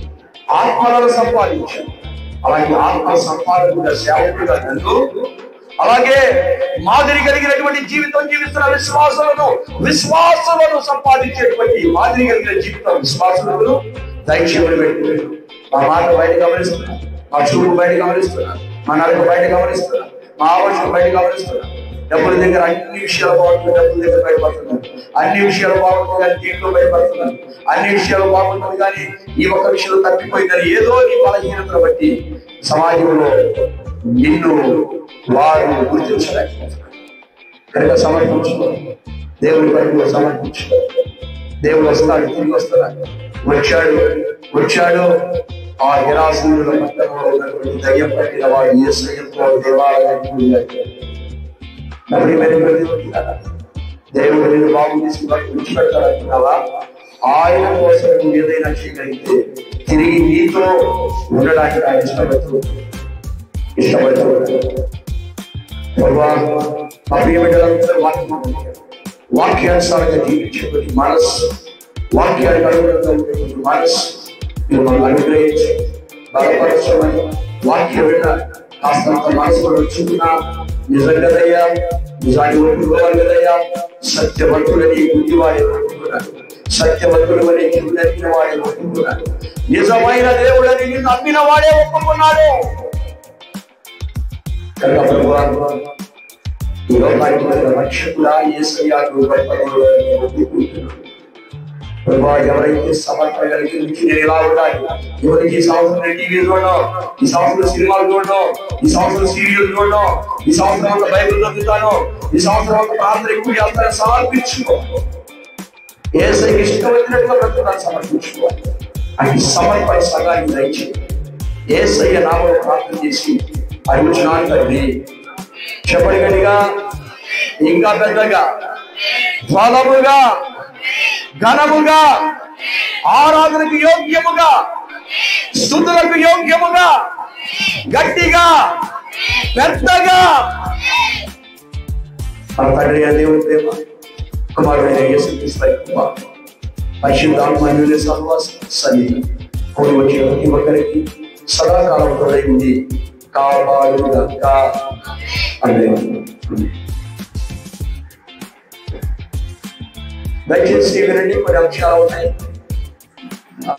ఆత్మలను సంపాదించాడు. అలాగే ఆత్మ సంపాదకుడుగా, సేవకుడుగా నన్ను, అలాగే మాదిరి కలిగినటువంటి జీవితం జీవిస్తున్న విశ్వాసులను సంపాదించేటువంటి మాదిరి కలిగిన జీవితం విశ్వాసులను దైత్యములు పెట్టుకున్నాడు. మా మాట బయట గమనిస్తున్నా, మా చూపు బయట గమనిస్తున్నా, మా నడక బయట గమనిస్తున్నా, మా ఆలోచన బయట గమనిస్తున్నా. డబ్బుల దగ్గర అన్ని విషయాలు బాగుంటుంది, డబ్బుల దగ్గర బయటపడుతున్నాను. అన్ని విషయాలు బాగుంటుంది కానీ దీంట్లో బయటపడుతున్నాను. అన్ని విషయాలు బాగుంటుంది కానీ ఈ ఒక్క విషయంలో తప్పిపోయిందని ఏదో నీ బలహీనతను బట్టి సమాజంలో నిన్ను వారు గుర్తించలేకపోతున్నారు. కనుక సమర్పించుకో, దేవుడి పనులు సమర్పించుకో. దేవుడు వస్తాడు, తిరిగి వస్తున్నాడు. వచ్చాడు ఆ గెరాసీనుల పట్టణంలో ఉన్నటువంటి దయ్యం పట్టిన వాడు యేసయ్యతో దేవాలయానికి దేవుడు నేను బాగు తీసుకుని విడిచిపెట్టాలనుకున్నావా? ఆయన కోసం నువ్వు ఏదైనా చేయగలిగితే తిరిగి నీతో ఉండడానికి ఆయన ఇష్టపడుతూ వాక్యానుసారంగా జీవించేటువంటి మనస్సు, వాక్యానికి అనుగుణంగా ఉండేటువంటి మనస్సు మిమ్మల్ని అనుగ్రహించి బలపరచమని వాక్యం వినాలి. కాస్తంత మనసులో వచ్చుకున్నా నిజంగాదయ్యా, నిజాన్ని ఒప్పుకోవాలి కదయ్యా, సత్యవంతులని బుద్ధివాడి ఒప్పుకున్నాడు, సత్యవంతుడు అని నమ్మిన వాడే ఒప్పుకున్నాడు, నిజమైన దేవుడని నిన్ను నమ్మిన వాడే ఒప్పుకున్నాడు. కనుక ప్రభువా, ఈ లోకానికి రక్షకుడా యేసయ్యా ఒప్పుకుంటున్నాడు. ప్రభా, ఎవరైతే సమర్పణ కలిగి నేను ఇలా ఉండాలి, ఎవరికి ఈ సంవత్సరం టీవీ చూడడం, ఈ సంవత్సరం సినిమాలు చూడడం, ఈ సంవత్సరం సీరియల్ చూడడం, ఈ సంవత్సరం అంతా బైబిల్ చదువుతాను, ఈ సంవత్సరం అంతా ప్రార్థన ఎక్కువ చేస్తాను, సమర్పించుకో. యేసయ్యకి ఇష్టం వచ్చినట్టుగా బ్రతుకుతాను, సమర్పించుకో. అది సమర్పణ సంఘానికి దయచేయి. యేసయ్య నామములో ప్రార్థన చేసి అడుగుచున్నాను తండ్రి. చెప్పండి గట్టిగా, ఇంకా పెద్దగా, బలముగా, ఘనముగా, ఆరాధనకు యోగ్యముగా, స్తుతులకు యోగ్యముగా, గట్టిగా, పెద్దగా. తండ్రి దేవుని ప్రేమ, కుమారుడైన యేసుక్రీస్తు కృప, పరిశుద్ధాత్మ సహవాసం సన్నిధి కూడి వచ్చిన ప్రతి ఒక్కరికి సదాకాలం తోడై ఉంది కాపాడుగాక. దయచేసి వినండి, కొన్ని అంశాలు ఉన్నాయి.